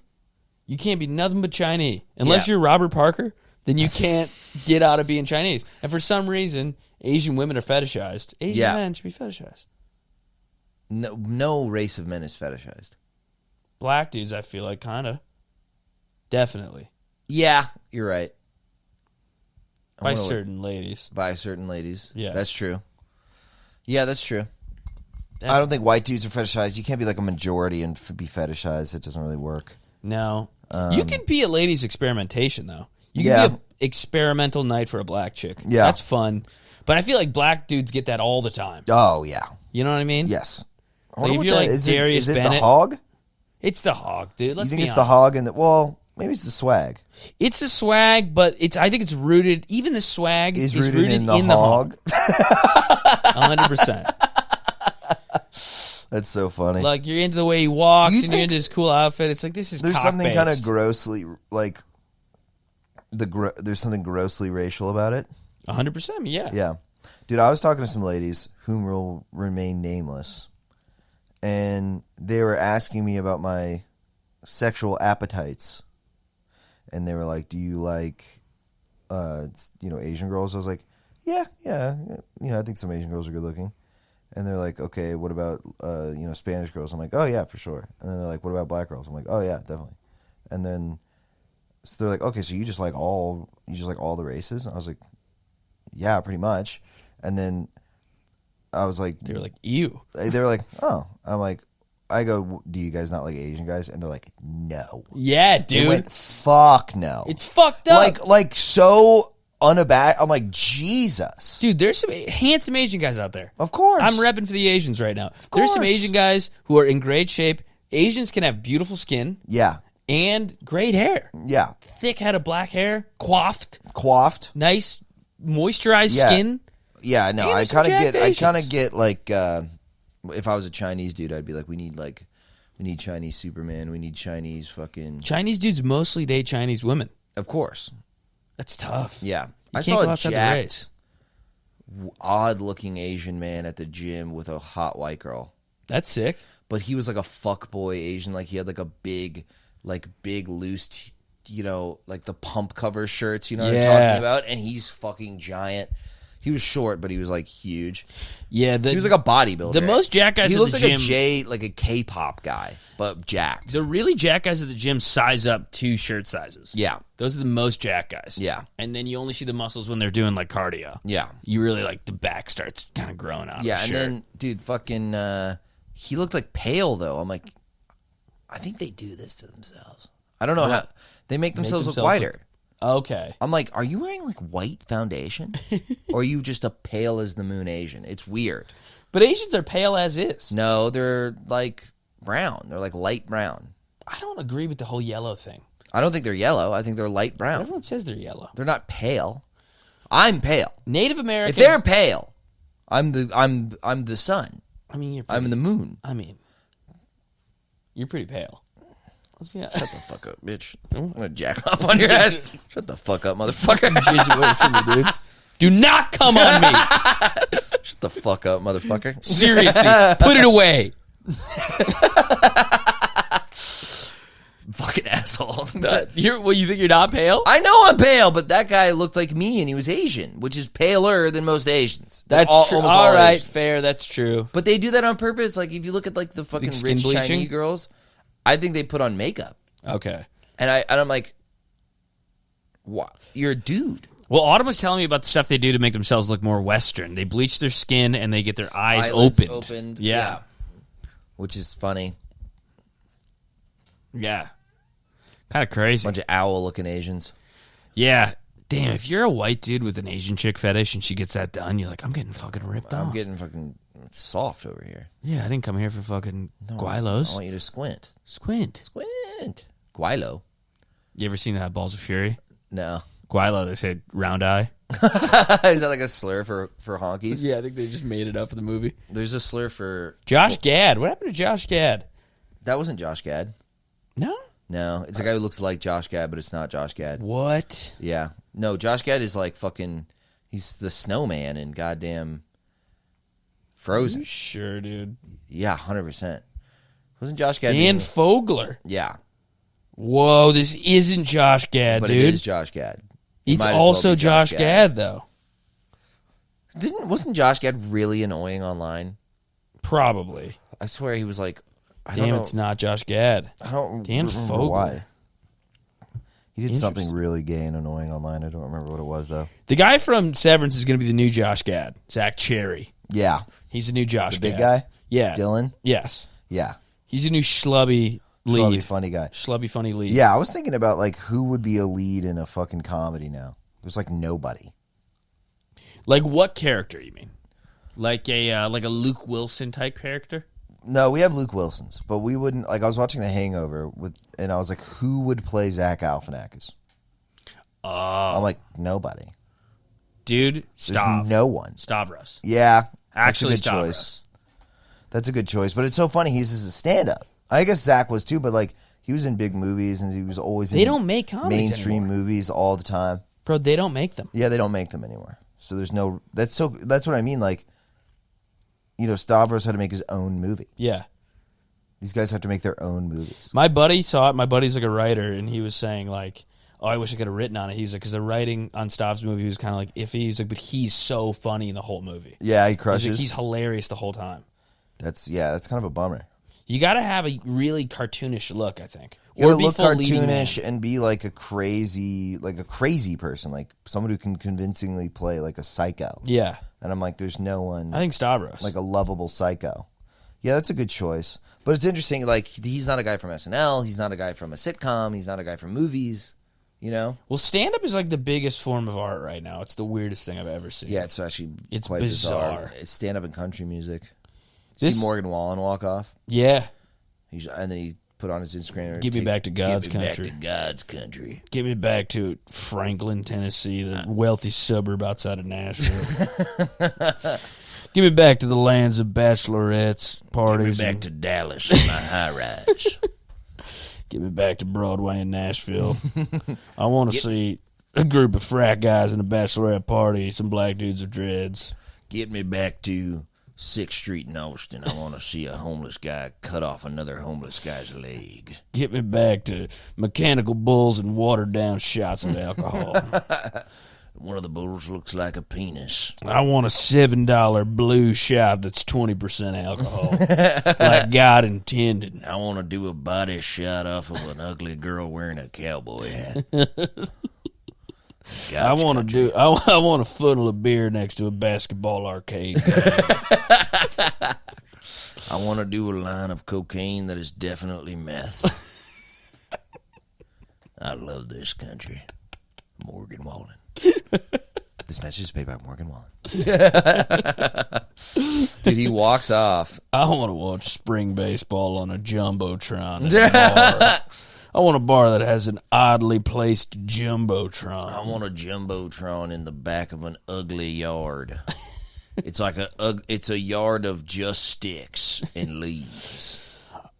you can't be nothing but Chinese unless Yeah. you're Robert Parker. Then you can't get out of being Chinese. And for some reason, Asian women are fetishized. Asian Yeah. men should be fetishized. No race of men is fetishized. Black dudes, I feel like, kind of. Definitely. Yeah, you're right. By wanna- certain ladies. By certain ladies. Yeah. That's true. Yeah, that's true. I don't think white dudes are fetishized. You can't be like a majority and be fetishized. It doesn't really work. No. You can be a ladies' experimentation, though. You can Yeah. be an experimental night for a black chick. Yeah. That's fun. But I feel like black dudes get that all the time. Oh, yeah. You know what I mean? Yes. I Like, wonder if what you're that- like is Darius it the Bennett- hog? It's the hog, dude. Let's You think be it's the honest. hog and well, maybe it's the swag. It's the swag, but I think it's rooted. Even the swag Is is rooted in the hog. hog. 100%. That's so funny. Like you're into the way he walks, Do you and you're think into his cool outfit. It's like this is There's something cock-based. kind of grossly like there's something grossly racial about it. 100%. Yeah. Yeah. Dude, I was talking to some ladies whom will remain nameless, and they were asking me about my sexual appetites. And they were like, "Do you like Asian girls?" I was like, yeah, I think some Asian girls are good looking. And they're like, "Okay, what about Spanish girls?" I'm like, "Oh yeah, for sure." And then they're like, "What about black girls?" I'm like, "Oh yeah, definitely." And then So they're like, okay, so you just like all the races? And I was like, yeah, pretty much. And then I was like, They were like, ew. they were like, oh. And I'm like, I go, do you guys not like Asian guys? And they're like, no. Yeah, They dude. went, fuck no. It's fucked up. Like so unabashed. I'm like, Jesus. Dude, there's some handsome Asian guys out there. Of course. I'm repping for the Asians right now. There's some course. Asian guys who are in great shape. Asians can have beautiful skin Yeah. and great hair. Yeah. Thick head of black hair, coiffed, Coiffed. nice moisturized Yeah. skin. Yeah, no, And I there's some kind jacked of get like, if I was a Chinese dude, I'd be like, we need Chinese Superman, we need Chinese fucking. Chinese dudes mostly date Chinese women. Of course. That's tough. Yeah. You I can't saw go a outside the jacked, race. odd-looking Asian man at the gym with a hot white girl. That's sick. But he was like a fuckboy Asian. Like he had like a big loose, like the pump cover shirts. You know what I'm Yeah. talking about? And he's fucking giant. He was short, but he was like huge. Yeah, He was like a bodybuilder. the most jacked guys He at looked the like gym. a K-pop guy, but jacked. The really jacked guys at the gym size up 2 shirt sizes. Yeah, Those are the most jacked guys. Yeah. And then you only see the muscles when they're doing like cardio. yeah, You really like the back starts kind of growing out. yeah. of the And shirt. then, dude, fucking, he looked like pale though. I'm like, I think they do this to themselves. I don't know how they make themselves look whiter. Okay. I'm like, are you wearing like white foundation, or are you just a pale as the moon Asian? It's weird. But Asians are pale as is. No, they're like brown. They're like light brown. I don't agree with the whole yellow thing. I don't think they're yellow. I think they're light brown. Everyone says they're yellow. They're not pale. I'm pale. Native Americans. If they're pale, I'm the sun. I mean, you're pretty, I'm the moon. I mean, you're pretty pale. Let's be honest. Shut the fuck up, bitch. I'm gonna jack up on your ass. Shut the fuck up, motherfucker. Jizz away from me, dude. Do not come on me. Shut the fuck up, motherfucker. Seriously, put it away. Fucking asshole. You think you're not pale? I know I'm pale, but that guy looked like me and he was Asian, which is paler than most Asians. That's true. Almost All right, Asians. fair. That's true. But they do that on purpose. Like if you look at like the fucking skin rich bleaching? Chinese girls, I think they put on makeup, Okay. and I'm like, what? You're a dude. Well, Autumn was telling me about the stuff they do to make themselves look more Western. They bleach their skin and they get their eyes Eyelids opened. Yeah. Which is funny. Yeah. Kind of crazy. Bunch of owl-looking Asians. Yeah. Damn, if you're a white dude with an Asian chick fetish and she gets that done, you're like, I'm getting fucking ripped off. I'm getting fucking soft over here. Yeah, I didn't come here for fucking I guilos. want you to squint. Squint. Squint. Guilo. You ever seen Balls of Fury? No. Guilo, they say round eye. Is that like a slur for honkies? Yeah, I think they just made it up for the movie. There's a slur for... Josh Gad. What happened to Josh Gad? That wasn't Josh Gad. No? No, it's a guy who looks like Josh Gad, but it's not Josh Gad. What? Yeah. No, Josh Gad is like fucking... He's the snowman in goddamn Frozen. You sure, dude? Yeah, 100%. Wasn't Josh Gad... Dan Fogler. Yeah. Whoa, this isn't Josh Gad, But dude. it is Josh Gad. It It's might as well also be Josh Gad, though. Wasn't Josh Gad really annoying online? Probably. I swear he was like... I Damn, don't know. it's not Josh Gad. I don't Dan remember Fogler. why. He did something Interesting. really gay and annoying online. I don't remember what it was, though. The guy from Severance is going to be the new Josh Gad. Zach Cherry. Yeah. He's the new Josh The big Gad. guy? Yeah. Dylan? Yes. Yeah. He's a new schlubby lead. Probably funny guy. Schlubby funny lead. Yeah, I was thinking about, like, who would be a lead in a fucking comedy now. There's, like, nobody. Like what character, you mean? Like a Luke Wilson type character? No, we have Luke Wilson's, but we wouldn't... Like, I was watching The Hangover, and I was like, who would play Zach Galifianakis? I'm like, nobody. Dude, There's no one. Stavros. Yeah. Actually, that's a good Stavros. choice. That's a good choice. But it's so funny. He's just a stand-up. I guess Zach was too, but like he was in big movies and he was always in They don't make comedies mainstream anymore. movies all the time. Bro, they don't make them. Yeah, they don't make them anymore. So there's no that's what I mean. Like, you know, Stavros had to make his own movie. Yeah. These guys have to make their own movies. My buddy saw it. My buddy's like a writer, and he was saying like, "Oh, I wish I could have written on it." He's like, because the writing on Stav's movie was kind of like iffy. He's like, but he's so funny in the whole movie. Yeah, he He's, crushes. like, he's hilarious the whole time. That's kind of a bummer. You got to have a really cartoonish look, I think. You gotta be look full leading cartoonish man. and be like a crazy person, like someone who can convincingly play like a psycho. Yeah. And I'm like, there's no one I think Stavros. like a lovable psycho. Yeah, that's a good choice. But it's interesting, like, he's not a guy from SNL. He's not a guy from a sitcom. He's not a guy from movies, you know? Well, stand-up is like the biggest form of art right now. It's the weirdest thing I've ever seen. Yeah, it's actually It's quite bizarre. It's stand-up and country music. This- See Morgan Wallen walk off? Yeah. And then he put on his Instagram. Give me back to God's Give me country. back to God's country. Get me back to Franklin, Tennessee, the wealthy suburb outside of Nashville. Give me back to the lands of bachelorettes, parties. Back to Dallas in my high rise. Get me back to Broadway in Nashville. I want to see a group of frat guys in a bachelorette party, some black dudes with dreads. Get me back to 6th Street in Austin. I want to see a homeless guy cut off another homeless guy's leg. Get me back to mechanical bulls and watered-down shots of alcohol. One of the bulls looks like a penis. I want a $7 blue shot that's 20% alcohol, like God intended. I want to do a body shot off of an ugly girl wearing a cowboy hat. I want to do. I want a funnel of beer next to a basketball arcade. I want to do a line of cocaine that is definitely meth. I love this country. Morgan Wallen. This message is paid by Morgan Wallen. Dude, he walks off. I want to watch spring baseball on a jumbotron. At a bar. I want a bar that has an oddly placed jumbotron. I want a jumbotron in the back of an ugly yard. It's like it's a yard of just sticks and leaves.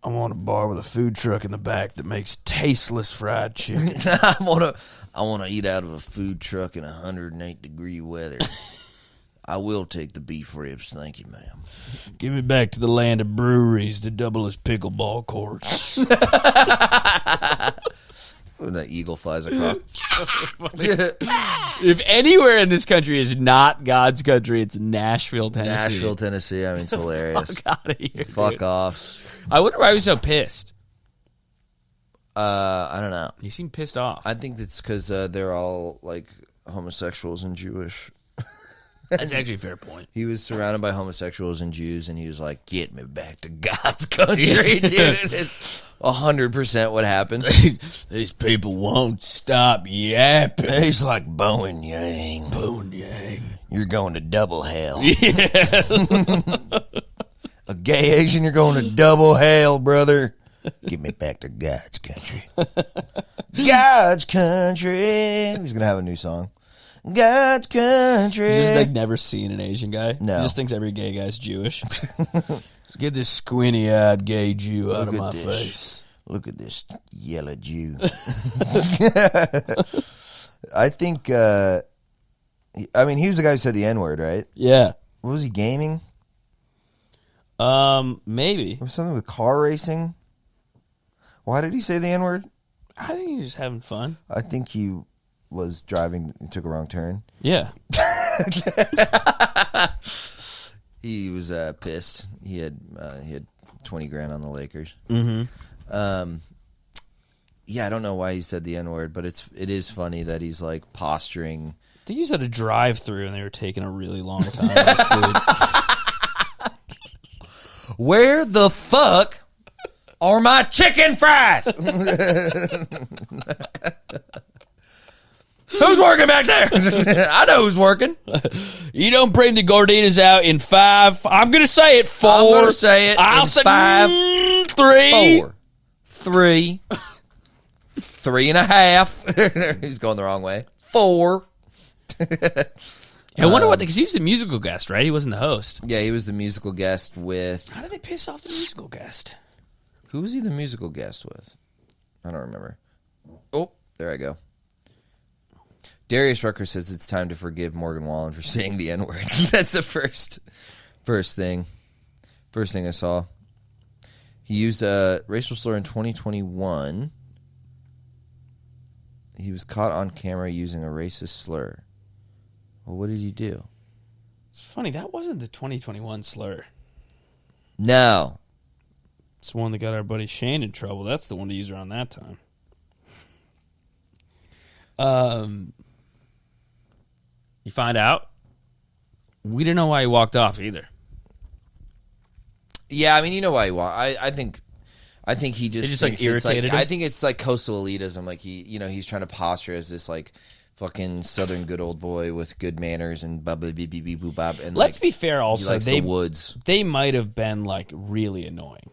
I want a bar with a food truck in the back that makes tasteless fried chicken. I want to eat out of a food truck in 108-degree weather. I will take the beef ribs, thank you, ma'am. Give me back to the land of breweries that double as pickleball courts. When that eagle flies across. If anywhere in this country is not God's country, it's Nashville, Tennessee. Nashville, Tennessee. I mean, it's hilarious. Fuck out of here. Fuck dude. off. I wonder why he was so pissed. I don't know. He seemed pissed off. I think it's because they're all like homosexuals and Jewish. That's actually a fair point. He was surrounded by homosexuals and Jews, and he was like, "Get me back to God's country, dude." It's 100% what happened. These people won't stop yapping. He's like, Bowen Yang. Boom, yang. You're going to double hell. Yeah. A gay Asian, you're going to double hell, brother. Get me back to God's country. God's country. He's going to have a new song. God's country. He's just like never seen an Asian guy. No. He just thinks every gay guy's Jewish. Get this squinty-eyed gay Jew out of Look my at this. face. Look at this yellow Jew. I think, he was the guy who said the N-word, right? Yeah. What was he, gaming? Maybe. It was something with car racing. Why did he say the N-word? I think he's just having fun. I think he was driving and took a wrong turn. Yeah. He was pissed. He had $20,000 on the Lakers. Mm-hmm. Yeah, I don't know why he said the N-word, but it is funny that he's like posturing. I think he was at a drive-through and they were taking a really long time with his food. Where the fuck are my chicken fries? Who's working back there? I know who's working. You don't bring the Gorditas out in 5. I'm going to say it 4. I'm gonna say it I'll in say 5, 3. 4, 3, 3.5. He's going the wrong way. 4. I wonder what, because he was the musical guest, right? He wasn't the host. Yeah, he was the musical guest with. How did they piss off the musical guest? Who was he the musical guest with? I don't remember. Oh, there I go. Darius Rucker says it's time to forgive Morgan Wallen for saying the N-word. That's the first thing. First thing I saw. He used a racial slur in 2021. He was caught on camera using a racist slur. Well, what did he do? It's funny, that wasn't the 2021 slur. No. It's the one that got our buddy Shane in trouble. That's the one to use around that time. You find out? We didn't know why he walked off either. Yeah, I mean, you know why he walked. I think he just like irritated him? I think it's like coastal elitism. Like he's trying to posture as this like fucking southern good old boy with good manners and blah blah blah blah blah blah. And let's be fair. Also, the woods. They might have been like really annoying.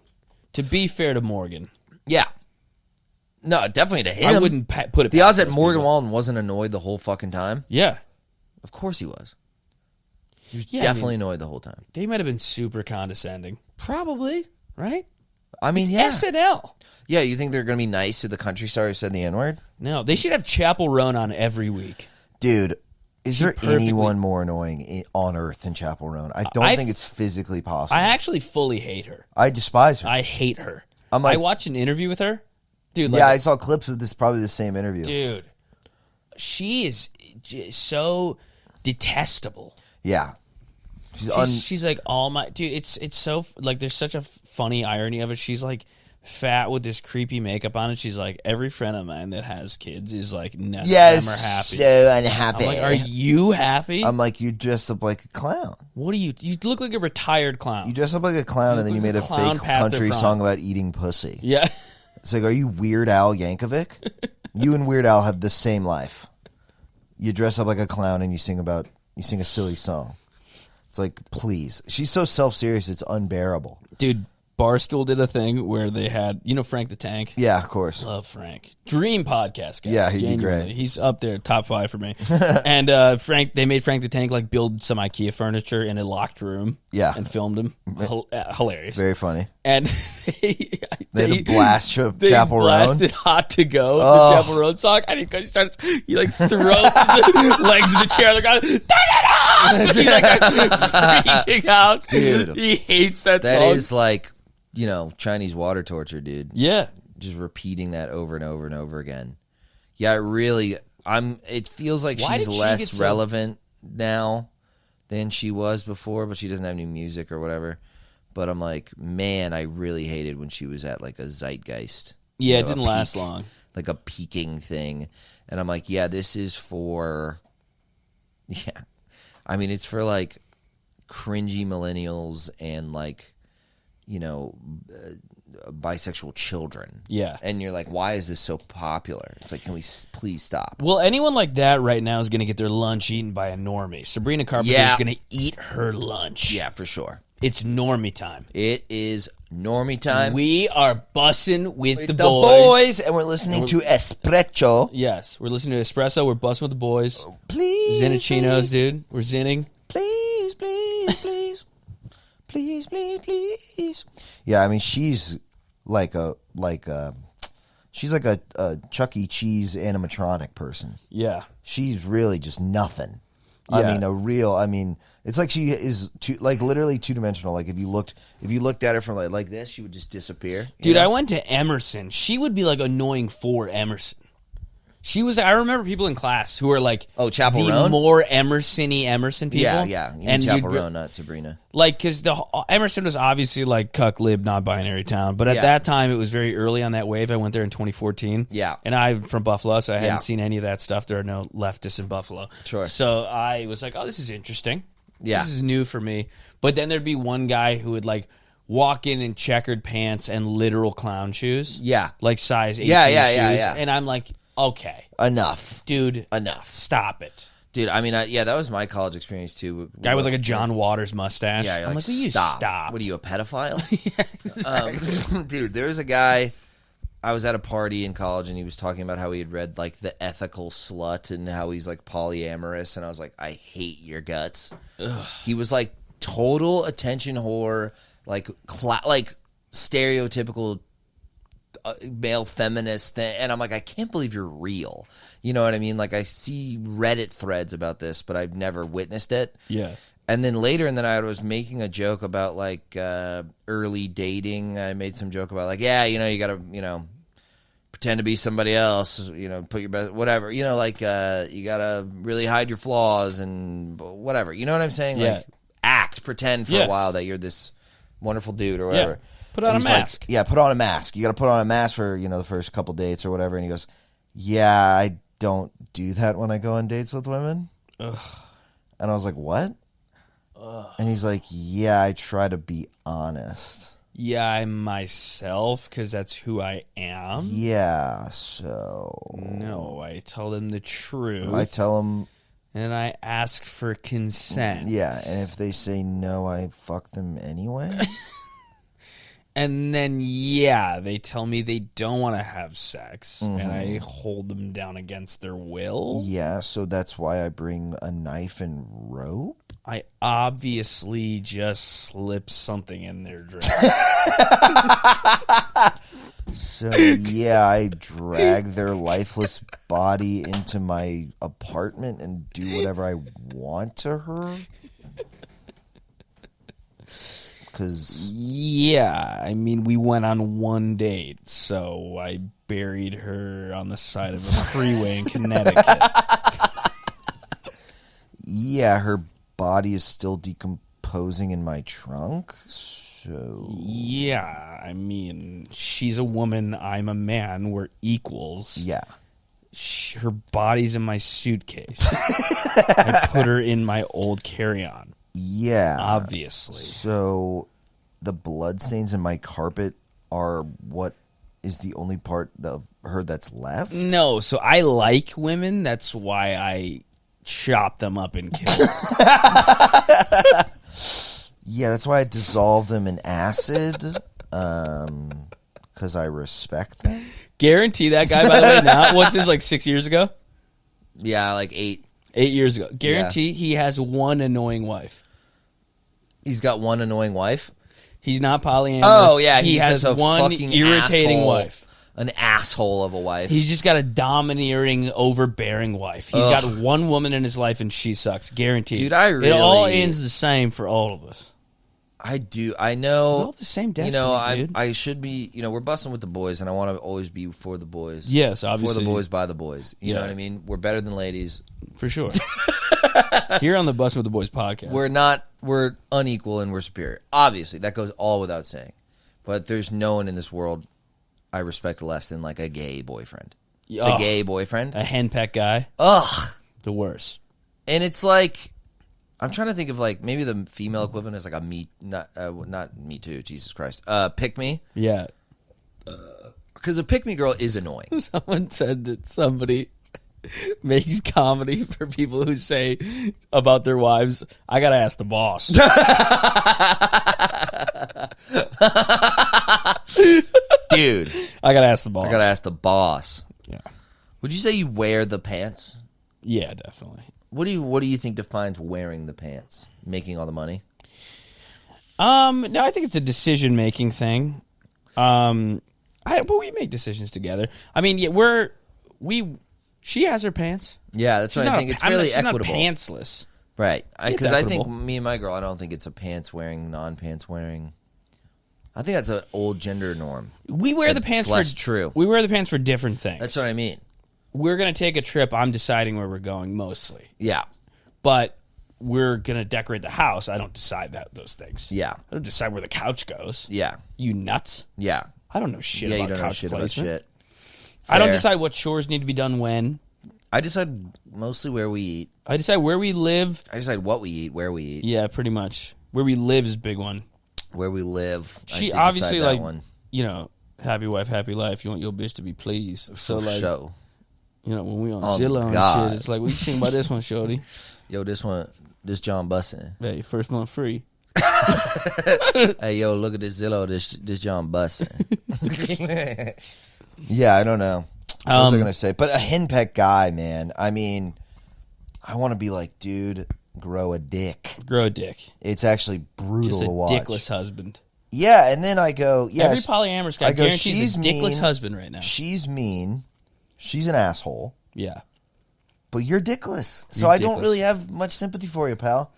To be fair to Morgan, yeah, no, definitely to him. I wouldn't put it. The past odds that those Morgan people. Wallen wasn't annoyed the whole fucking time. Yeah, of course he was. He was Yeah, definitely annoyed the whole time. they might have been super condescending, Probably. right? I mean, It's yeah. SNL. Yeah, you think they're going to be nice to the country star who said the N-word? No, they should have Chapel Roan on every week. Dude, is there perfectly- anyone more annoying on earth than Chapel Roan? I don't think it's physically possible. I actually fully hate her. I despise her. I hate her. I'm like- I watched an interview with her, dude. yeah, I saw clips of this, probably the same interview. dude, she is so detestable. Yeah. She's like all my dude. It's so like there's such a funny irony of it. She's like fat with this creepy makeup on, and she's like every friend of mine that has kids is like none of them are happy. so unhappy. I'm like, are you happy? I'm like, you dressed up like a clown. What do you look like a retired clown? You dressed up like a clown, and then you look made like a a clown fake past their country prime. song about eating pussy. Yeah. It's like, are you Weird Al Yankovic? You and Weird Al have the same life. You dress up like a clown and you sing a silly song. It's like, please. She's so self-serious, it's unbearable. Dude, Barstool did a thing where they had, Frank the Tank? Yeah, of course. Love Frank. Dream podcast, guys. Yeah, he'd be Genuinely. great. He's up there, top 5 for me. And they made Frank the Tank like build some IKEA furniture in a locked room. Yeah. And filmed him. Hilarious. Very funny. And They had to blast Chapel they Roan. blasted Hot to Go, Oh. the Chapel Roan song, and he like throws the legs of the chair. The guy, turn it off! He's like freaking out. Dude. He hates that That song. is like, Chinese water torture, dude. Yeah. Just repeating that over and over and over again. Yeah, it feels like Why she's did she less get so- relevant now than she was before, but she doesn't have any music or whatever. But I'm like, man, I really hated when she was at like a zeitgeist. Yeah, it a didn't last peak, long. Like a peaking thing. And I'm like, yeah, this is for, I mean, it's for like cringy millennials and like, bisexual children. Yeah. And you're like, why is this so popular? It's like, can we please stop? Well, anyone like that right now is going to get their lunch eaten by a normie. Sabrina Carpenter Yeah. is going to eat her lunch. Yeah, for sure. It's normie time. It is normie time. We are bussing with the The boys. boys, and we're listening to Espresso. Yes, we're listening to Espresso. We're bussing with the boys. Please, Zinnichinos, dude. We're zinning. please, please, please, please, please, please. Yeah, I mean, she's like a Chuck E. Cheese animatronic person. Yeah. She's really just nothing. Yeah. I mean, it's like she is literally two-dimensional. Like if you looked at her from like this, she would just disappear. Dude, I went to Emerson. She would be like annoying for Emerson. I remember people in class who were like, Chapel the Roan? more Emerson-y Emerson people. Yeah. You And Chapel you'd- Roan, not Sabrina. Like, because Emerson was obviously like cuck lib, non-binary town, but at Yeah. that time it was very early on that wave. I went there in 2014. Yeah. And I'm from Buffalo, so I hadn't Yeah. seen any of that stuff. There are no leftists in Buffalo. Sure. So I was like, oh, this is interesting. Yeah. This is new for me. But then there'd be one guy who would like walk in checkered pants and literal clown shoes. Yeah. Like size 18 Yeah, shoes. yeah. And I'm like, okay, Enough. dude, Enough. stop it. Dude, I mean, that was my college experience too. Guy with like a John Waters mustache. Yeah, you're I'm like, like, will you stop? What are you, a pedophile? Dude, there was a guy. I was at a party in college, and he was talking about how he had read like The Ethical Slut and how he's like polyamorous, and I was like, I hate your guts. He was like total attention whore, like like stereotypical male feminist thing, and I'm like, I can't believe you're real. You know what I mean? Like, I see Reddit threads about this, but I've never witnessed it. Yeah. And then later in the night, I was making a joke about like early dating. I made some joke about like, yeah, you gotta, pretend to be somebody else. Put your best, whatever. Like you gotta really hide your flaws and whatever. You know what I'm saying? Yeah. Like, pretend for Yeah. a while that you're this wonderful dude or whatever. Put on And a he's like, mask. yeah, put on a mask. You got to put on a mask for, the first couple dates or whatever. And he goes, yeah, I don't do that when I go on dates with women. Ugh. And I was like, what? And he's like, yeah, I try to be honest. Yeah, I'm myself because that's who I am. Yeah, so. No, I tell them the truth. I tell him. And I ask for consent. Yeah, and if they say no, I fuck them anyway. And then, they tell me they don't want to have sex. And I hold them down against their will. Yeah, so that's why I bring a knife and rope. I obviously just slip something in their dress. So, yeah, I drag their lifeless body into my apartment and do whatever I want to her. Because... Yeah, I mean, we went on one date, so I buried her on the side of a freeway in Connecticut. Yeah, her body is still decomposing in my trunk, so... Yeah, I mean, she's a woman, I'm a man, we're equals. Yeah. Her body's in my suitcase. I put her in my old carry-on. Yeah. Obviously. So the bloodstains in my carpet are what is the only part of her that's left? No, so I like women, that's why I chop them up and kill them. Yeah, that's why I dissolve them in acid, because I respect them. Guarantee that guy, by the way, now, what's his, like 6 years ago? Yeah, like 8. 8 years ago. Guarantee he has one annoying wife. He's got one annoying wife. He's not polyamorous. Oh, yeah. He has a one fucking irritating asshole, wife. An asshole of a wife. He's just got a domineering, overbearing wife. He's got one woman in his life, and she sucks. Guaranteed. Dude, I It all really- ends the same for all of us. I do. I We know. all have the same destiny, dude. I should be. We're busting with the boys, and I want to always be for the boys. Yes, obviously. For the boys, by the boys. You know Yeah. what I mean? We're better than ladies. For sure. Here on the Bus with the Boys podcast. We're not. We're unequal and we're superior. Obviously, that goes all without saying. But there's no one in this world I respect less than like a gay boyfriend. The gay boyfriend. A henpeck guy. Ugh. The worst. And it's like, I'm trying to think of like maybe the female equivalent is like a me, not me too. Jesus Christ, pick me. Yeah. Because a pick me girl is annoying. Someone said that somebody makes comedy for people who say about their wives, I gotta ask the boss. Dude, I gotta ask the boss. I gotta ask the boss. Yeah. Would you say you wear the pants? Yeah, definitely. What do you think defines wearing the pants? Making all the money? No, I think it's a decision making thing. But we make decisions together. I mean, yeah, she has her pants. Yeah, that's what I think. It's fairly she's equitable. not pantsless. Right. It's Because I think equitable. me and my girl, I don't think it's a pants wearing, non-pants wearing. I think that's an old gender norm. We wear the pants less for true. We wear the pants for different things. That's what I mean. We're gonna take a trip. I'm deciding where we're going mostly, Yeah. but we're gonna decorate the house. I don't decide those things. Yeah. I don't decide where the couch goes. Yeah. You nuts? Yeah. I don't know shit Yeah, about you don't know couch shit placement. about shit. I don't Fair. decide what chores need to be done when. I decide mostly where we eat. I decide where we live. I decide what we eat, where we eat, Yeah, pretty much. Where we live is a big one. where we live. I She did obviously decide that like one. happy wife, happy life. You want your bitch to be pleased. So For like, show. when we on Oh, Zillow and God. shit, it's like, what you think about this one, shorty? Yo, this John bussin'. Hey, first month free. Hey, yo, look at this Zillow, this John bussin'. Yeah, I don't know. What was I going to say? But a henpeck guy, man. I mean, I want to be like, dude, grow a dick. Grow a dick. It's actually brutal Just a to watch. dickless husband. Yeah, and then I go, yeah. Every polyamorous guy I go, guarantees she's a dickless mean. husband right now. She's mean. She's an asshole. Yeah. But you're dickless. So You're I don't dickless. really have much sympathy for you, pal.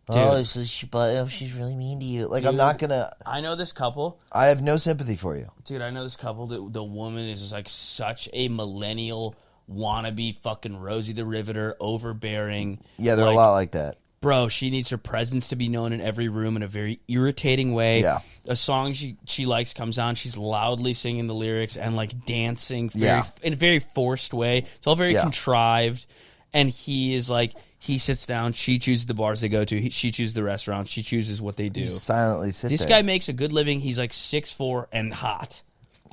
Oh, she's really mean to you. Like, I'm Dude. not going to... I know this couple. I have no sympathy for you. Dude, I know this couple. The woman is just like such a millennial wannabe fucking Rosie the Riveter, overbearing. Yeah, they're like, a lot like that. bro, she needs her presence to be known in every room in a very irritating way. Yeah. A song she likes comes on, she's loudly singing the lyrics and like dancing in a very forced way. It's all very contrived. And he is like, he sits down, she chooses the bars they go to, she chooses the restaurants, she chooses what they do. You silently sit This there. guy makes a good living. He's like 6'4" and hot.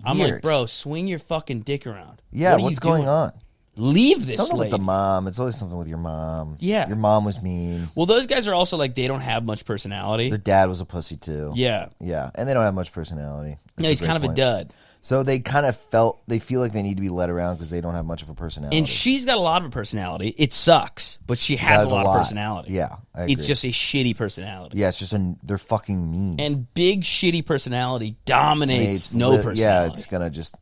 I'm Weird. like, bro, swing your fucking dick around. Yeah, What are what's you going doing? on? Leave this Something with lady. the mom. It's always something with your mom. Yeah. Your mom was mean. Well, those guys are also like, they don't have much personality. Their dad was a pussy too. Yeah. Yeah, and they don't have much personality. No, he's kind of a dud. So they kind of they feel like they need to be led around because they don't have much of a personality. And she's got a lot of a personality. It sucks, but she has a lot of personality. Yeah, I agree. It's just a shitty personality. Yeah, it's just they're fucking mean. And big shitty personality dominates personality. Yeah, it's gonna just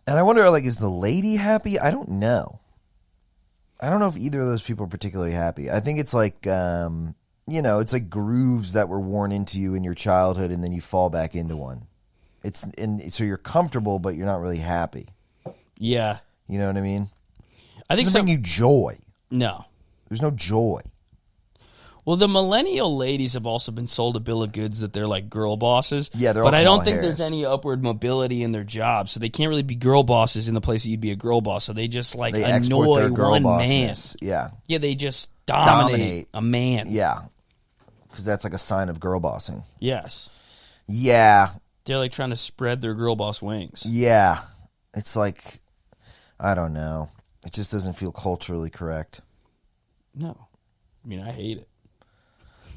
And I wonder, like, is the lady happy? I don't know. I don't know if either of those people are particularly happy. I think it's like, it's like grooves that were worn into you in your childhood, and then you fall back into one. So you're comfortable, but you're not really happy. Yeah. You know what I mean? I think it doesn't bring you joy. No. There's no joy. Well, the millennial ladies have also been sold a bill of goods that they're like girl bosses. Yeah, they're all But I don't think Harris. there's any upward mobility in their jobs, so they can't really be girl bosses in the place that you'd be a girl boss. So they just like They export annoy their girl one bossness. man. Yeah. Yeah, they just dominate a man. Yeah. Because that's like a sign of girl bossing. Yes. Yeah. They're like trying to spread their girl boss wings. Yeah. It's like, I don't know. It just doesn't feel culturally correct. No. I mean, I hate it.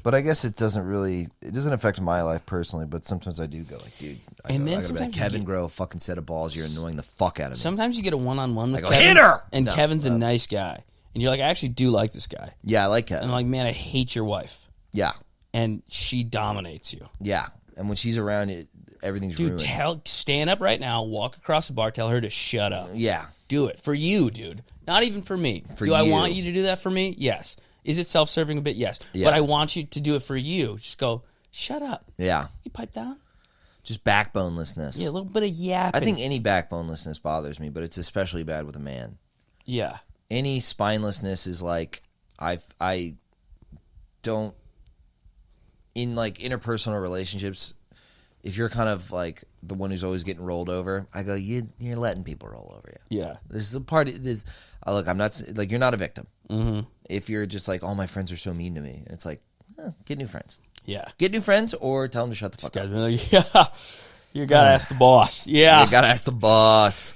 But I guess it doesn't affect my life personally, but sometimes I do go like, dude, I gotta be like, sometimes Kevin, grow a fucking set of balls. You're annoying the fuck out of me. Sometimes you get a one-on-one with go, Kevin, hit her! and No, Kevin's a nice guy. And you're like, I actually do like this guy. Yeah, I like Kevin. And I'm like, man, I hate your wife. Yeah. And she dominates you. Yeah. And when she's around, everything's Dude, ruined. stand up right now, walk across the bar, tell her to shut up. Yeah. Do it. For you, dude. Not even for me. For I you. want you to do that for me? Yes. Is it self-serving a bit? Yes. Yeah. But I want you to do it for you. Just go, shut up. Yeah. You pipe down? Just backbonelessness. Yeah, a little bit of yapping. I think any backbonelessness bothers me, but it's especially bad with a man. Yeah. Any spinelessness is like, I don't, in like interpersonal relationships, if you're kind of like the one who's always getting rolled over, I go, you're letting people roll over you. Yeah. This is a part of this. Look, I'm not like, you're not a victim. Mm-hmm. If you're just like, all my friends are so mean to me, it's like, get new friends. Yeah. Get new friends, or tell them to shut the fuck up. Guys are like, yeah. You got to ask the boss. Yeah. You gotta ask the boss.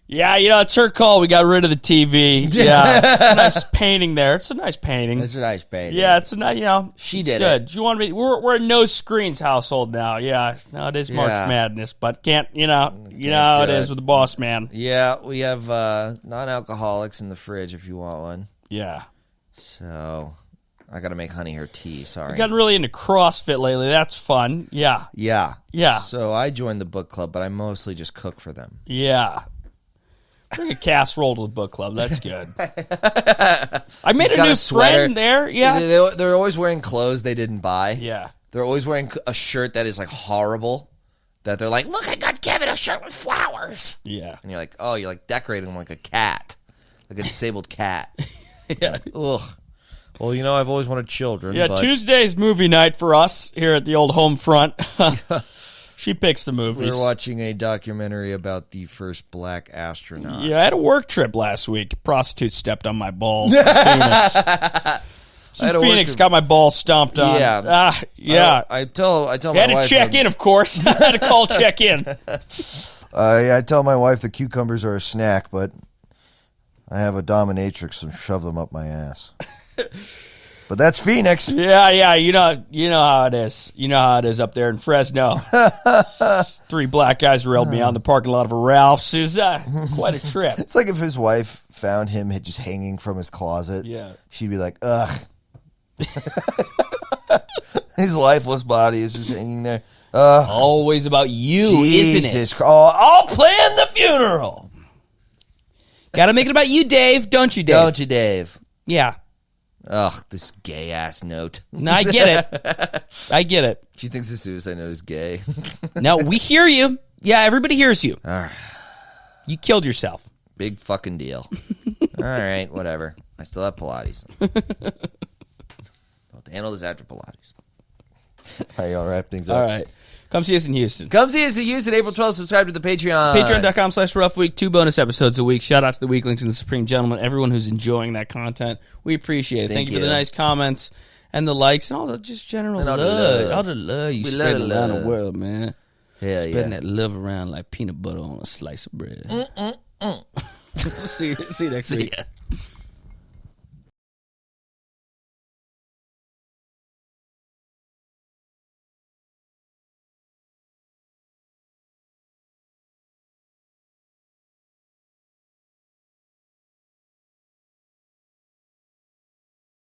Yeah, it's her call. We got rid of the TV. Yeah. It's a nice painting there. It's a nice painting. That's a nice painting. Yeah, it's a nice, She it's did good. it. You want to be? We're a no screens household now. Yeah, no, it is March Yeah. Madness, but can't how it do is it. with the boss man. Yeah, we have non-alcoholics in the fridge if you want one. Yeah, So I got to make honey her tea. Sorry. I've gotten really into CrossFit lately. That's fun. Yeah, Yeah. Yeah. So I joined the book club, but I mostly just cook for them. yeah. Bring a casserole to the book club. That's good. I made a got new a sweater. friend there. Yeah, They're always wearing clothes they didn't buy. yeah. They're always wearing a shirt that is like horrible. That they're like, Look, I got Kevin a shirt with flowers. Yeah. and you're like, oh, you're like decorating them like a cat, like a disabled cat. Yeah. Ugh. Well, I've always wanted children. Yeah, but Tuesday's movie night for us here at the old home front. She picks the movies. we're watching a documentary about the first black astronaut. Yeah, I had a work trip last week. A prostitute stepped on my balls in Phoenix. had a work Phoenix trip. got my balls stomped on. Yeah. Yeah. I tell my I had to wife check in, of course. I had to call check in. I tell my wife the cucumbers are a snack, but I have a dominatrix and shove them up my ass. But that's Phoenix. Yeah. You know how it is. You know how it is up there in Fresno. 3 black guys railed me out in the parking lot of a Ralph's. It was quite a trip. It's like if his wife found him just hanging from his closet. Yeah. She'd be like, ugh. His lifeless body is just hanging there. Ugh. Always about you, isn't it? Jesus Christ. Oh, I'll plan the funeral. Gotta make it about you, Dave. Don't you, Dave? Don't you, Dave? Yeah. Ugh, this gay ass note. No, I get it. I get it. She thinks the suicide note is gay. No, we hear you. Yeah, everybody hears you. All right. You killed yourself. Big fucking deal. All right, whatever. I still have Pilates. I'll handle this after Pilates. All right, y'all wrap things up. All right. Come see us in Houston. Come see us in Houston, April 12th. Subscribe to the Patreon. Patreon.com/roughweek. 2 bonus episodes a week. Shout out to the Weeklings and the Supreme Gentlemen. Everyone who's enjoying that content. We appreciate it. Thank you for the nice comments and the likes and all the just general And love. all the love. All the love you We spreading love around love. the world, man. Hell Spreading yeah. that love around like peanut butter on a slice of bread. See you next week. Yeah.